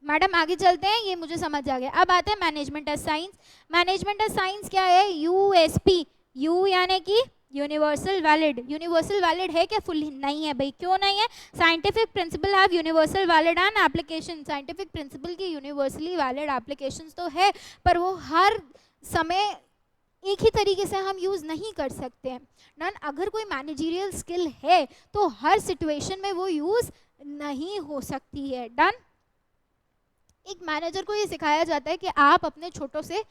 मैडम आगे चलते हैं, ये मुझे समझ आ गया। अब आते हैं management as science. Management as science क्या है, USP, यू यानी कि यूनिवर्सल वैलिड। यूनिवर्सल वैलिड है क्या, फुल नहीं है भाई, क्यों नहीं है, scientific principle have universal valid and application. Scientific principle की यूनिवर्सली वैलिड एप्लीकेशंस तो है, पर वो हर समय एक ही तरीके से हम यूज़ नहीं कर सकते हैं। नन, अगर कोई मैनेजरियल स्किल है तो हर सिचुएशन में वो यूज़ नहीं हो सकती है। डन। एक मैनेजर को ये सिखाया जाता है कि आप अपने छोटों से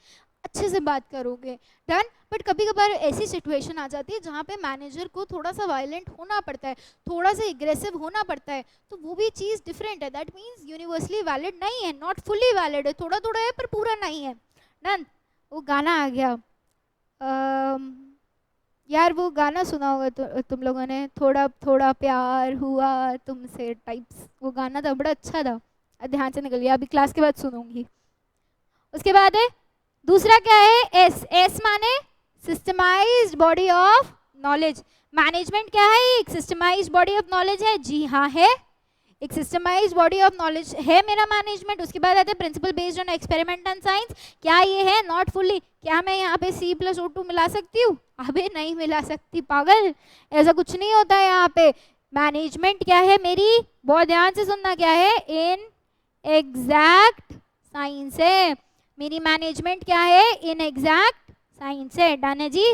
अच्छे से बात करोगे। डन। बट कभी कभार ऐसी सिचुएशन आ जाती है जहाँ पे मैनेजर को थोड़ा सा वायलेंट होना पड़ता है, थोड़ा सा एग्रेसिव होना पड़ता है, तो वो भी चीज़ डिफरेंट है। दैट मीन्स यूनिवर्सली वैलिड नहीं है, नॉट फुली वैलिड है, थोड़ा थोड़ा है पर पूरा नहीं है। डन। वो गाना आ गया, यार वो गाना सुना होगा तुम लोगों ने, थोड़ा थोड़ा प्यार हुआ तुमसे टाइप्स, वो गाना था, बड़ा अच्छा था, ध्यान से निकल गया, अभी क्लास के बाद सुनूंगी। उसके बाद है दूसरा क्या है, एस माने systemised body of knowledge. Management क्या है, एक सिस्टमाइज्ड बॉडी ऑफ नॉलेज है। जी हाँ है, एक सिस्टमाइज्ड बॉडी ऑफ नॉलेज है मेरा मैनेजमेंट। उसके बाद आते हैं principle based on experiment and science. क्या ये है, नॉट फुल्ली। क्या मैं यहाँ पे C+O2 मिला सकती हूँ, अबे नहीं मिला सकती पागल, ऐसा कुछ नहीं होता है यहाँ पे। मैनेजमेंट क्या है मेरी, बहुत ध्यान से सुनना, क्या है, इन एग्जैक्ट साइंस है मेरी। मैनेजमेंट क्या है, इन एग्जैक्ट साइंस है। डन है जी।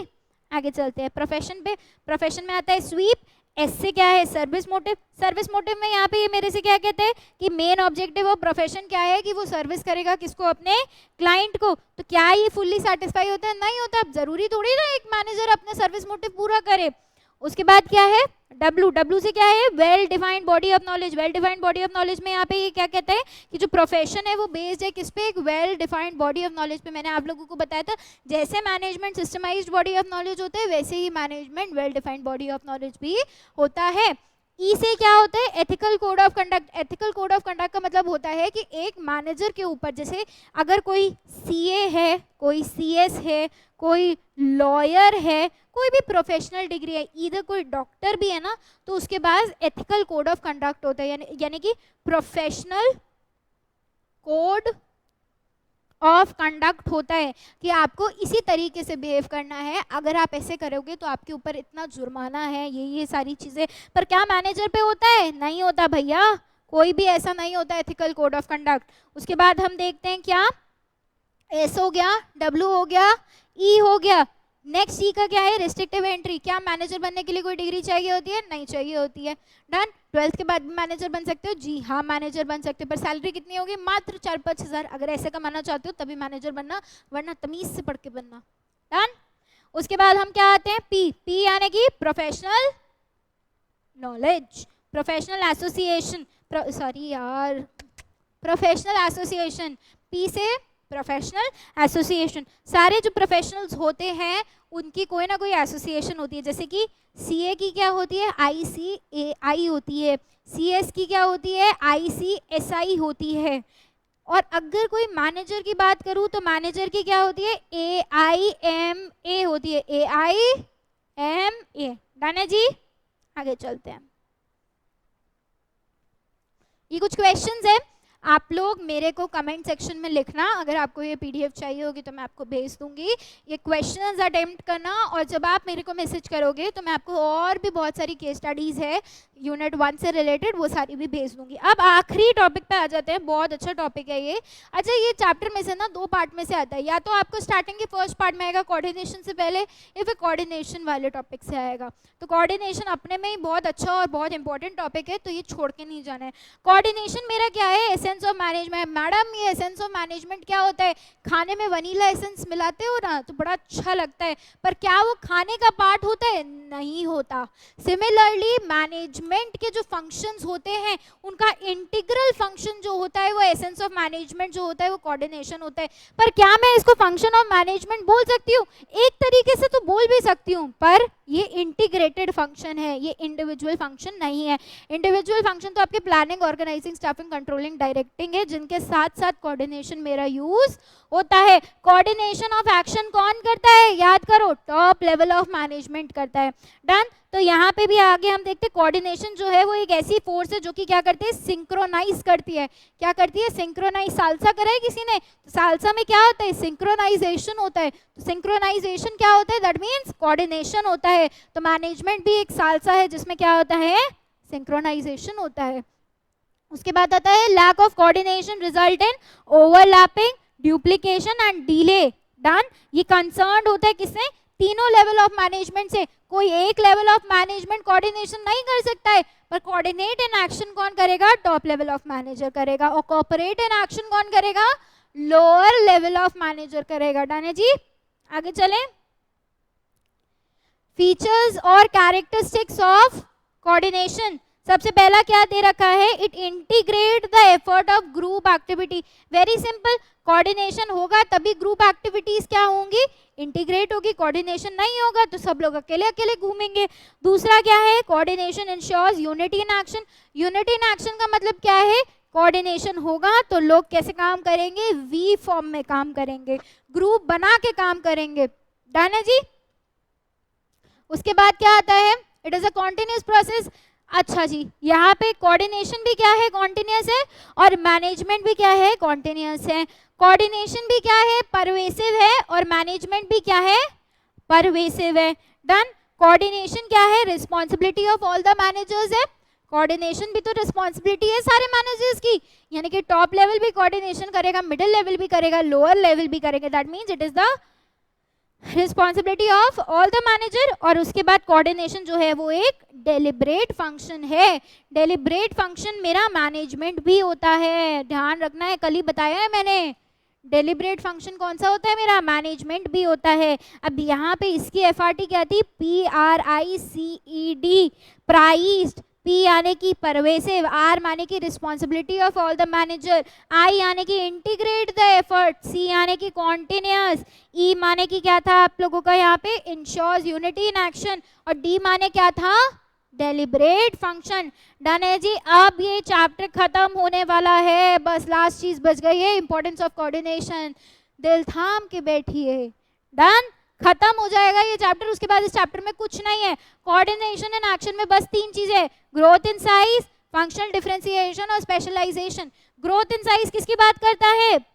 आगे चलते हैं प्रोफेशन पे। प्रोफेशन में आता है स्वीप। एस से क्या है, सर्विस मोटिव। सर्विस मोटिव में यहाँ पे ये मेरे से क्या कहते हैं कि मेन ऑब्जेक्टिव ऑफ प्रोफेशन क्या है कि वो सर्विस करेगा किसको, अपने क्लाइंट को। तो क्या ये फुल्ली सेटिस्फाई होता है, नहीं होता। अब जरूरी थोड़ी ना एक मैनेजर अपना सर्विस मोटिव पूरा करे। उसके बाद क्या है, डब्ल्यू से क्या है, well defined body of knowledge. Well defined body of knowledge में यहाँ पे ये क्या कहते हैं कि जो प्रोफेशन है वो बेस्ड है किस पे, एक well defined body of knowledge पे। मैंने आप लोगों को बताया था जैसे management systemised body of knowledge होता है वैसे ही management well defined body of knowledge भी होता है। ई से क्या होता है, ethical code of conduct. Ethical code of conduct का मतलब होता है कि एक मैनेजर के ऊपर, जैसे अगर कोई CA है, कोई CS है, कोई लॉयर है, कोई भी प्रोफेशनल डिग्री है, इधर कोई डॉक्टर भी है ना, तो उसके बाद एथिकल कोड ऑफ कंडक्ट होता है, यानी कि प्रोफेशनल कोड ऑफ कंडक्ट होता है कि आपको इसी तरीके से बिहेव करना है। अगर आप ऐसे करोगे तो आपके ऊपर इतना जुर्माना है, ये सारी चीज़ें। पर क्या मैनेजर पे होता है, नहीं होता भैया, कोई भी ऐसा नहीं होता एथिकल कोड ऑफ कंडक्ट। उसके बाद हम देखते हैं क्या, S हो गया, W हो गया, E हो गया। नेक्स्ट सी का क्या है, रिस्ट्रिक्टिव एंट्री। क्या मैनेजर बनने के लिए कोई डिग्री चाहिए होती है? नहीं चाहिए होती है। डन। 12th के बाद भी मैनेजर बन सकते हो? जी हाँ मैनेजर बन सकते हो, पर सैलरी कितनी होगी? मात्र 4-5 हज़ार। अगर ऐसे कमाना चाहते हो तभी मैनेजर बनना, वरना तमीज से पढ़ के बनना। डन। उसके बाद हम क्या आते हैं, पी। पी यानी कि professional knowledge, professional association, sorry यार, प्रोफेशनल एसोसिएशन। पी से प्रोफेशनल एसोसिएशन। सारे जो प्रोफेशनल्स होते हैं उनकी कोई ना कोई एसोसिएशन होती है, जैसे कि सीए की क्या होती है? ICAI होती है। CS की क्या होती है? ICSI होती है। और अगर कोई मैनेजर की बात करूं तो मैनेजर की क्या होती है? AIMA होती है। AIMA। डन है जी, आगे चलते हैं। ये कुछ क्वेश्चंस है, आप लोग मेरे को कमेंट सेक्शन में लिखना। अगर आपको ये PDF चाहिए होगी तो मैं आपको भेज दूंगी। ये क्वेश्चंस अटेम्प्ट करना, और जब आप मेरे को मैसेज करोगे तो मैं आपको और भी बहुत सारी केस स्टडीज है यूनिट 1 से रिलेटेड, वो सारी भी भेज दूंगी। अब आखिरी टॉपिक पे आ जाते हैं, बहुत अच्छा टॉपिक है ये। अच्छा, ये चैप्टर में से ना 2 पार्ट में से आता है, या तो आपको स्टार्टिंग के फर्स्ट पार्ट में आएगा कोऑर्डिनेशन से पहले, या फिर कोऑर्डिनेशन वाले टॉपिक से आएगा। तो कोऑर्डिनेशन अपने में ही बहुत अच्छा और बहुत इंपॉर्टेंट टॉपिक है, तो ये छोड़ के नहीं जाना है। कोऑर्डिनेशन मेरा क्या है? Essence of management. मैडम ये एसेंस ऑफ मैनेजमेंट क्या होता है? खाने में वनीला एसेंस मिलाते हो ना तो बड़ा अच्छा लगता है, पर क्या वो खाने का पार्ट होता है? नहीं होता। सिमिलरली मैनेजमेंट के जो फंक्शंस होते हैं उनका इंटीग्रल फंक्शन जो होता है वो एसेंस ऑफ मैनेजमेंट जो होता है वो कोऑर्डिनेशन होता है। पर क्या मैं इसको फंक्शन ऑफ मैनेजमेंट बोल सकती हूँ? एक तरीके से तो बोल भी सकती हूँ, पर ये इंटीग्रेटेड फंक्शन है, ये इंडिविजुअल फंक्शन नहीं है। इंडिविजुअल फंक्शन तो आपके planning, organising, staffing, controlling, directing है, जिनके साथ साथ कोऑर्डिनेशन मेरा यूज होता है। कोऑर्डिनेशन ऑफ एक्शन कौन करता है? याद करो, टॉप लेवल ऑफ मैनेजमेंट करता है। डन। तो यहाँ पे भी आगे हम देखते हैं कोऑर्डिनेशन जो है वो एक ऐसी फोर्स है जो कि क्या करती है? सिंक्रोनाइज करती है। क्या करती है? सिंक्रोनाइज। सालसा करा है किसी ने? तो सालसा में क्या होता है? सिंक्रोनाइजेशन होता है। तो सिंक्रोनाइजेशन क्या होता है? दैट मीन्स कोऑर्डिनेशन होता है। तो मैनेजमेंट भी एक सालसा है जिसमें क्या होता है? सिंक्रोनाइजेशन होता है। उसके बाद आता है lack of coordination result in overlapping, duplication and delay. Done. ये कंसर्न होता है किससे? तीनों लेवल ऑफ मैनेजमेंट से। कोई एक लेवल ऑफ मैनेजमेंट कोऑर्डिनेशन नहीं कर सकता है, पर कोऑर्डिनेट इन एक्शन कौन करेगा? टॉप लेवल ऑफ मैनेजर करेगा। और कोऑपरेट इन एक्शन कौन करेगा? लोअर लेवल ऑफ मैनेजर करेगा। डन है जी, आगे चलें। फीचर्स और कैरेक्टरिस्टिक्स ऑफ कोऑर्डिनेशन। सबसे पहला क्या दे रखा है? It integrate the effort of group activity. Very simple, coordination होगा तभी ग्रुप एक्टिविटीज क्या होंगी? इंटीग्रेट होगी। कोऑर्डिनेशन नहीं होगा तो सब लोग अकेले अकेले घूमेंगे। दूसरा क्या है? Coordination ensures unity in action. Unity in action का मतलब क्या है? कोऑर्डिनेशन होगा तो लोग कैसे काम करेंगे? वी फॉर्म में काम करेंगे, ग्रुप बना के काम करेंगे। डन है जी। उसके बाद क्या आता है? It is a continuous process. अच्छा जी, यहाँ पे कोऑर्डिनेशन भी क्या है? कॉन्टिन्यूस है, और मैनेजमेंट भी क्या है? कॉन्टिन्यूस है। कोऑर्डिनेशन भी क्या है? परवेसिव है, और मैनेजमेंट भी क्या है? परवेसिव है। डन। कोऑर्डिनेशन क्या है? Responsibility of all the managers है। कोऑर्डिनेशन भी तो रिस्पॉन्सिबिलिटी है सारे मैनेजर्स की, यानी कि टॉप लेवल भी कोऑर्डिनेशन करेगा, मिडिल लेवल भी करेगा, लोअर लेवल भी करेगा। That means it is the responsibility of all the manager. और उसके बाद कोऑर्डिनेशन जो है वो एक डेलिब्रेट फंक्शन है। डेलिब्रेट फंक्शन मेरा मैनेजमेंट भी होता है, ध्यान रखना है, कल ही बताया है मैंने। डेलिब्रेट फंक्शन कौन सा होता है? मेरा मैनेजमेंट भी होता है। अब यहाँ पे इसकी FRT क्या थी? PRICED, priced. P यानी कि परवेसिव, R माने कि responsibility of all the manager, I यानी कि इंटीग्रेट द एफर्ट, C यानी कि कॉन्टिन्यूस, E माने कि क्या था आप लोगों का यहाँ पे? इंश्योर्स यूनिटी इन एक्शन, और D माने क्या था? Deliberate function. डन है जी। अब ये चैप्टर खत्म होने वाला है, बस लास्ट चीज बच गई है, इंपॉर्टेंस ऑफ कोऑर्डिनेशन। दिल थाम के बैठिए। डन, खत्म हो जाएगा ये चैप्टर। उसके बाद इस चैप्टर में कुछ नहीं है। कोऑर्डिनेशन एंड एक्शन में बस 3 चीजें, growth in size, functional differentiation और स्पेशलाइजेशन। ग्रोथ इन साइज किसकी बात करता है?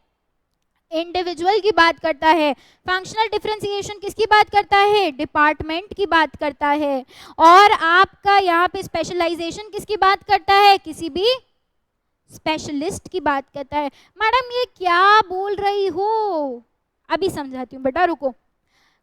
इंडिविजुअल की बात करता है। फंक्शनल डिफरेंशिएशन किसकी बात करता है? डिपार्टमेंट की बात करता है। और आपका यहाँ पे स्पेशलाइजेशन किसकी बात करता है? किसी भी स्पेशलिस्ट की बात करता है। मैडम ये क्या बोल रही हो? अभी समझाती हूँ बेटा, रुको।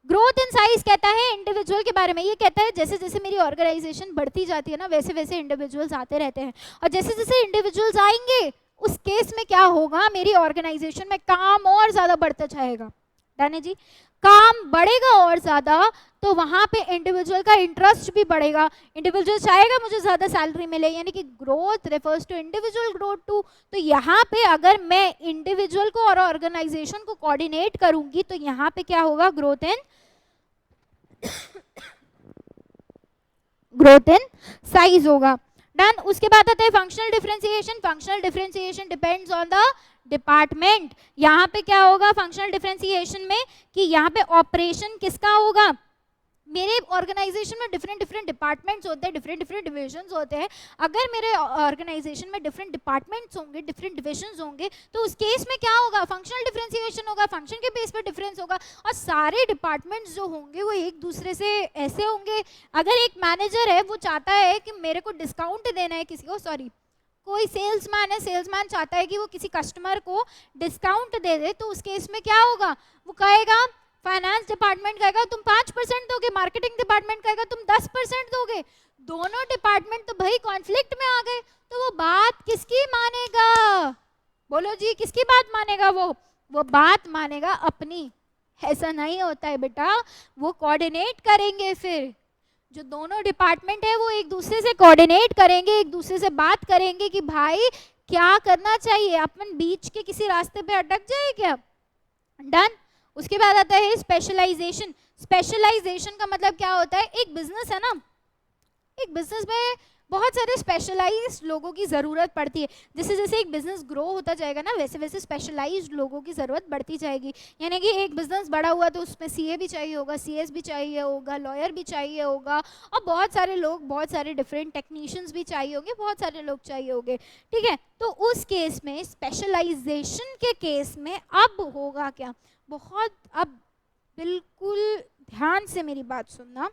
ग्रोथ इन साइज कहता है इंडिविजुअल के बारे में, ये कहता है जैसे जैसे मेरी ऑर्गेनाइजेशन बढ़ती जाती है ना वैसे वैसे इंडिविजुअल्स आते रहते हैं, और जैसे जैसे इंडिविजुअल्स आएंगे उस केस में क्या होगा, मेरी ऑर्गेनाइजेशन में काम और ज़्यादा बढ़ता जाएगा। डन है जी, काम बढ़ेगा और ज़्यादा तो वहाँ पे इंडिविजुअल का इंटरेस्ट भी बढ़ेगा, इंडिविजुअल चाहेगा मुझे ज़्यादा सैलरी मिले, यानी कि growth refers to individual growth too. तो यहाँ पे अगर मैं इंडिविजुअल को और ऑर्गेनाइजेशन को कोऑर्डिनेट करूंगी तो यहाँ पे क्या होगा, ग्रोथ इन साइज होगा। डन। उसके बाद आता है functional differentiation. Functional differentiation depends on the department. यहाँ पे क्या होगा फंक्शनल डिफरेंशिएशन में कि यहाँ पे ऑपरेशन किसका होगा, मेरे ऑर्गेनाइजेशन में डिफरेंट डिफरेंट डिपार्टमेंट्स होते हैं, डिफरेंट डिफरेंट डिविजन्स होते हैं। अगर मेरे ऑर्गेनाइजेशन में डिफरेंट डिपार्टमेंट्स होंगे, डिफरेंट डिविजन्स होंगे, तो उस केस में क्या होगा, फंक्शनल डिफरेंशिएशन होगा, फंक्शन के बेस पर डिफरेंस होगा। और सारे डिपार्टमेंट्स जो होंगे वो एक दूसरे से ऐसे होंगे, अगर एक मैनेजर है वो चाहता है कि मेरे को डिस्काउंट देना है किसी को, सॉरी कोई सेल्समैन है, सेल्समैन चाहता है कि वो किसी कस्टमर को डिस्काउंट दे दे, तो उस केस में क्या होगा, वो कहेगा, फाइनेंस डिपार्टमेंट कहेगा तुम 5% दोगे, मार्केटिंग डिपार्टमेंट कहेगा तुम 10% दोगे। दोनों डिपार्टमेंट तो भाई कॉन्फ्लिक्ट में आ गए, तो वो बात किसकी मानेगा, बोलो जी किसकी बात मानेगा, वो बात मानेगा अपनी। ऐसा नहीं होता है बेटा, वो कोऑर्डिनेट करेंगे, फिर जो दोनों डिपार्टमेंट है वो एक दूसरे से कोऑर्डिनेट करेंगे, एक दूसरे से बात करेंगे कि भाई क्या करना चाहिए, अपन बीच के किसी रास्ते पे अटक जाए क्या। डन। उसके बाद आता है स्पेशलाइजेशन। स्पेशलाइजेशन का मतलब क्या होता है, एक बिजनेस है ना, एक बिजनेस में बहुत सारे स्पेशलाइज्ड लोगों की ज़रूरत पड़ती है। जैसे जैसे एक बिजनेस ग्रो होता जाएगा ना वैसे वैसे स्पेशलाइज्ड लोगों की ज़रूरत बढ़ती जाएगी। यानी कि एक बिजनेस बड़ा हुआ तो उसमें सीए भी चाहिए होगा, सीएस भी चाहिए होगा, लॉयर भी चाहिए होगा, और बहुत सारे लोग, बहुत सारे डिफरेंट टेक्नीशियंस भी चाहिए होंगे, बहुत सारे लोग चाहिए होंगे, ठीक है। तो उस केस में स्पेशलाइजेशन के केस में अब होगा क्या, बहुत अब बिल्कुल ध्यान से मेरी बात सुनना।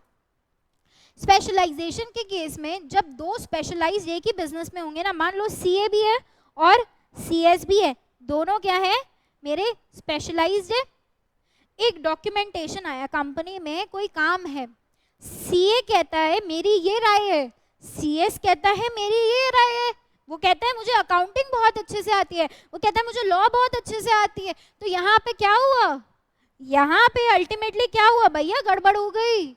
स्पेशलाइजेशन के केस में जब दो स्पेशलाइज एक ही बिजनेस में होंगे ना, मान लो सीए भी है और सीएस भी है, दोनों क्या है मेरे स्पेशलाइज्ड है। एक डॉक्यूमेंटेशन आया कंपनी में, कोई काम है, सीए कहता है मेरी ये राय है, सीएस कहता है मेरी ये राय है। वो कहता है मुझे अकाउंटिंग बहुत अच्छे से आती है, वो कहता है मुझे लॉ बहुत अच्छे से आती है। तो यहाँ पे क्या हुआ, यहाँ पे अल्टीमेटली क्या हुआ भैया, गड़बड़ हो गई।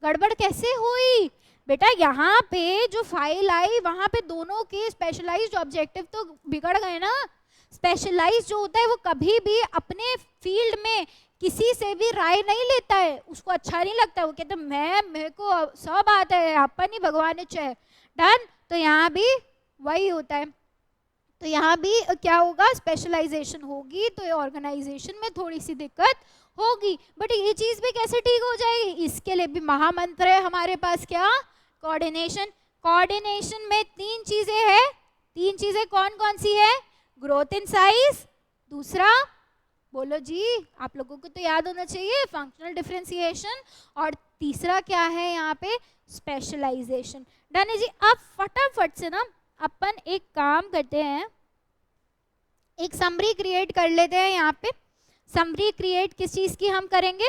गड़बड़ कैसे हुई बेटा, यहाँ पे जो फाइल आई वहाँ पे दोनों के स्पेशलाइज्ड ऑब्जेक्टिव तो बिगड़ गए ना। स्पेशलाइज्ड जो होता है वो कभी भी अपने फील्ड में किसी से भी राय नहीं लेता है, उसको अच्छा नहीं लगता, वो कहता मेरे को सब आता है, अपन ही भगवान चाहे। डन। तो यहाँ भी वही होता है, तो यहाँ भी क्या होगा, स्पेशलाइजेशन होगी तो ऑर्गेनाइजेशन में थोड़ी सी दिक्कत होगी, बट ये चीज भी कैसे ठीक हो जाएगी, इसके लिए भी महामंत्र है हमारे पास, क्या, कोऑर्डिनेशन। कोऑर्डिनेशन में तीन चीजें हैं, तीन चीजें कौन कौन सी है, ग्रोथ इन साइज, दूसरा बोलो जी आप लोगों को तो याद होना चाहिए फंक्शनल डिफरेंशिएशन, और तीसरा क्या है यहाँ पे, स्पेशलाइजेशन। डन है जी। अब फटाफट से ना अपन एक काम करते हैं, एक समरी क्रिएट कर लेते हैं। यहाँ पे समरी क्रिएट किस चीज की हम करेंगे,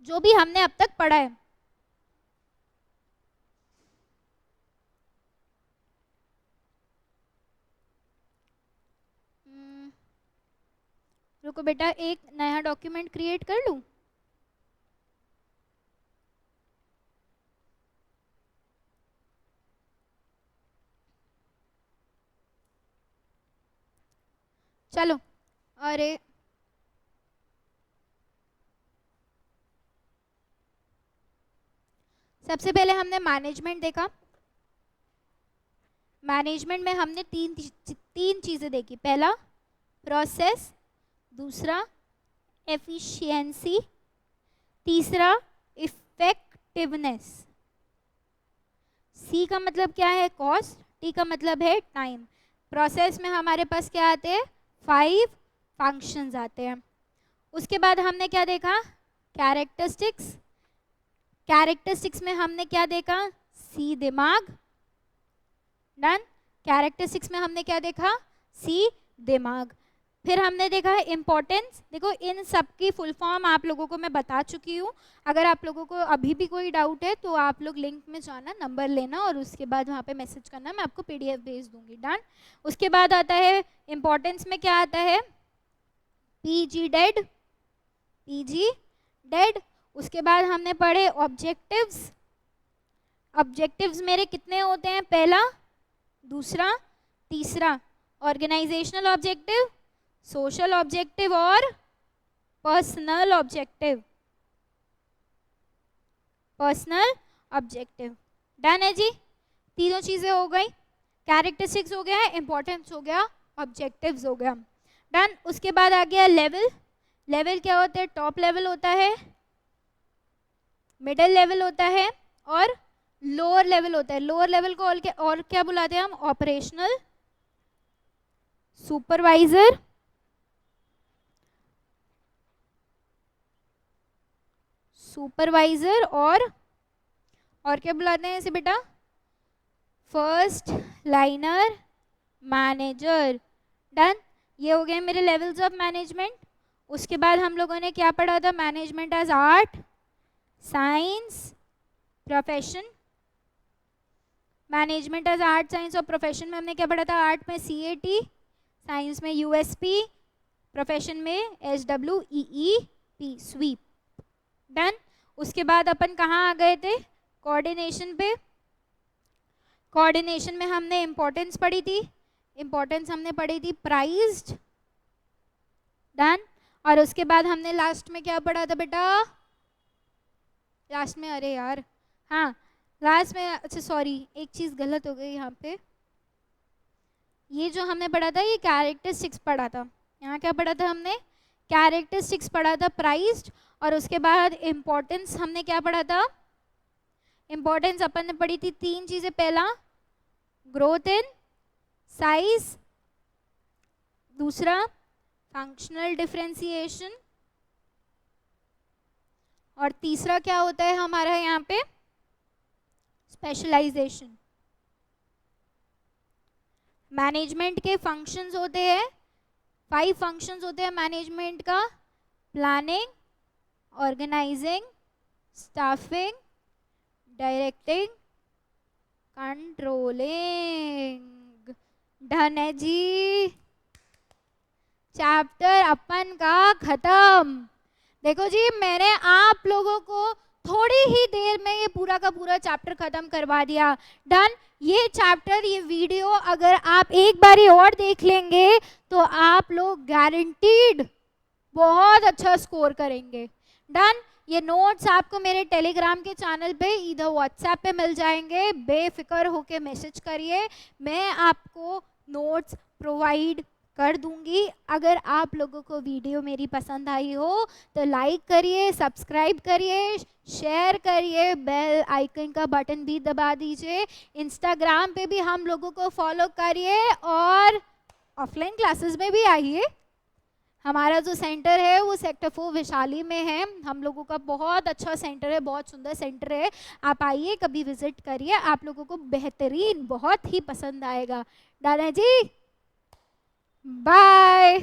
जो भी हमने अब तक पढ़ा है। रुको बेटा, एक नया डॉक्यूमेंट क्रिएट कर लूं। चलो, अरे सबसे पहले हमने मैनेजमेंट देखा। मैनेजमेंट में हमने तीन चीजें देखी, पहला प्रोसेस, दूसरा एफिशिएंसी, तीसरा इफेक्टिवनेस। सी का मतलब क्या है, कॉस्ट, टी का मतलब है टाइम। प्रोसेस में हमारे पास क्या आते हैं, 5 फंक्शंस आते हैं। उसके बाद हमने क्या देखा, कैरेक्टरिस्टिक्स। कैरेक्टरिस्टिक्स में हमने क्या देखा, सी दिमाग। डन। कैरेक्टरिस्टिक्स में हमने क्या देखा, सी दिमाग। फिर हमने देखा है इम्पोर्टेंस। देखो इन सब की फुल फॉर्म आप लोगों को मैं बता चुकी हूँ। अगर आप लोगों को अभी भी कोई डाउट है तो आप लोग लिंक में जाना, नंबर लेना और उसके बाद वहाँ पे मैसेज करना, मैं आपको PDF भेज दूंगी। डन। उसके बाद आता है इम्पोर्टेंस में क्या आता है, PG डेड, PG डेड। उसके बाद हमने पढ़े ऑब्जेक्टिव्स। ऑब्जेक्टिव्स मेरे कितने होते हैं, पहला, दूसरा, तीसरा। ऑर्गेनाइजेशनल ऑब्जेक्टिव, सोशल ऑब्जेक्टिव और personal objective. Personal objective. Done है जी, तीनों चीजें हो गई। कैरेक्टरिस्टिक्स हो गया, इंपॉर्टेंस हो गया, ऑब्जेक्टिव्स हो गया। डन। उसके बाद आ गया लेवल। लेवल क्या होता है, टॉप लेवल होता है, मिडिल लेवल होता है और लोअर लेवल होता है। लोअर लेवल को और क्या बुलाते हैं हम, ऑपरेशनल, सुपरवाइजर, और क्या बुलाते हैं इसे बेटा, फर्स्ट लाइनर, मैनेजर। डन। ये हो गए मेरे लेवल्स ऑफ मैनेजमेंट। उसके बाद हम लोगों ने क्या पढ़ा था, management as art, science, profession. Management as art, science और प्रोफेशन में हमने क्या पढ़ा था, आर्ट में CAT, साइंस में USP, प्रोफेशन में SWEEP, स्वीप। डन। उसके बाद अपन कहाँ आ गए थे, कोऑर्डिनेशन पे। कोऑर्डिनेशन में हमने इंपॉर्टेंस पढ़ी थी, इंपॉर्टेंस हमने पढ़ी थी प्राइज्ड। डन। और उसके बाद हमने लास्ट में क्या पढ़ा था बेटा, लास्ट में, अरे यार हाँ लास्ट में, अच्छा सॉरी एक चीज़ गलत हो गई यहाँ पे। ये जो हमने पढ़ा था ये कैरेक्टरिस्टिक्स पढ़ा था, यहाँ क्या पढ़ा था हमने, कैरेक्टरिस्टिक्स पढ़ा था प्राइज्ड। और उसके बाद इम्पोर्टेंस हमने क्या पढ़ा था, इम्पोर्टेंस अपन ने पढ़ी थी तीन चीज़ें, पहला ग्रोथ इन साइज, दूसरा फंक्शनल डिफरेंशिएशन और तीसरा क्या होता है हमारा यहाँ पे, स्पेशलाइजेशन। मैनेजमेंट के फंक्शंस होते हैं, 5 फंक्शंस होते हैं मैनेजमेंट का, planning, organising, staffing, directing, controlling. Done है जी, चैप्टर अपन का खत्म। देखो जी मैंने आप लोगों को थोड़ी ही देर में ये पूरा का पूरा चैप्टर खत्म करवा दिया। डन। ये चैप्टर, ये वीडियो अगर आप एक बारी और देख लेंगे तो आप लोग गारंटीड बहुत अच्छा स्कोर करेंगे। डन। ये नोट्स आपको मेरे टेलीग्राम के चैनल पे इधर व्हाट्सएप पे मिल जाएंगे, बेफिक्र होके मैसेज करिए, मैं आपको नोट्स प्रोवाइड कर दूंगी। अगर आप लोगों को वीडियो मेरी पसंद आई हो तो लाइक करिए, सब्सक्राइब करिए, शेयर करिए, बेल आइकन का बटन भी दबा दीजिए। इंस्टाग्राम पे भी हम लोगों को फॉलो करिए और ऑफलाइन क्लासेस में भी आइए। हमारा जो सेंटर है वो सेक्टर 4 वैशाली में है, हम लोगों का बहुत अच्छा सेंटर है, बहुत सुंदर सेंटर है। आप आइए, कभी विजिट करिए, आप लोगों को बेहतरीन बहुत ही पसंद आएगा। डन है जी, बाय।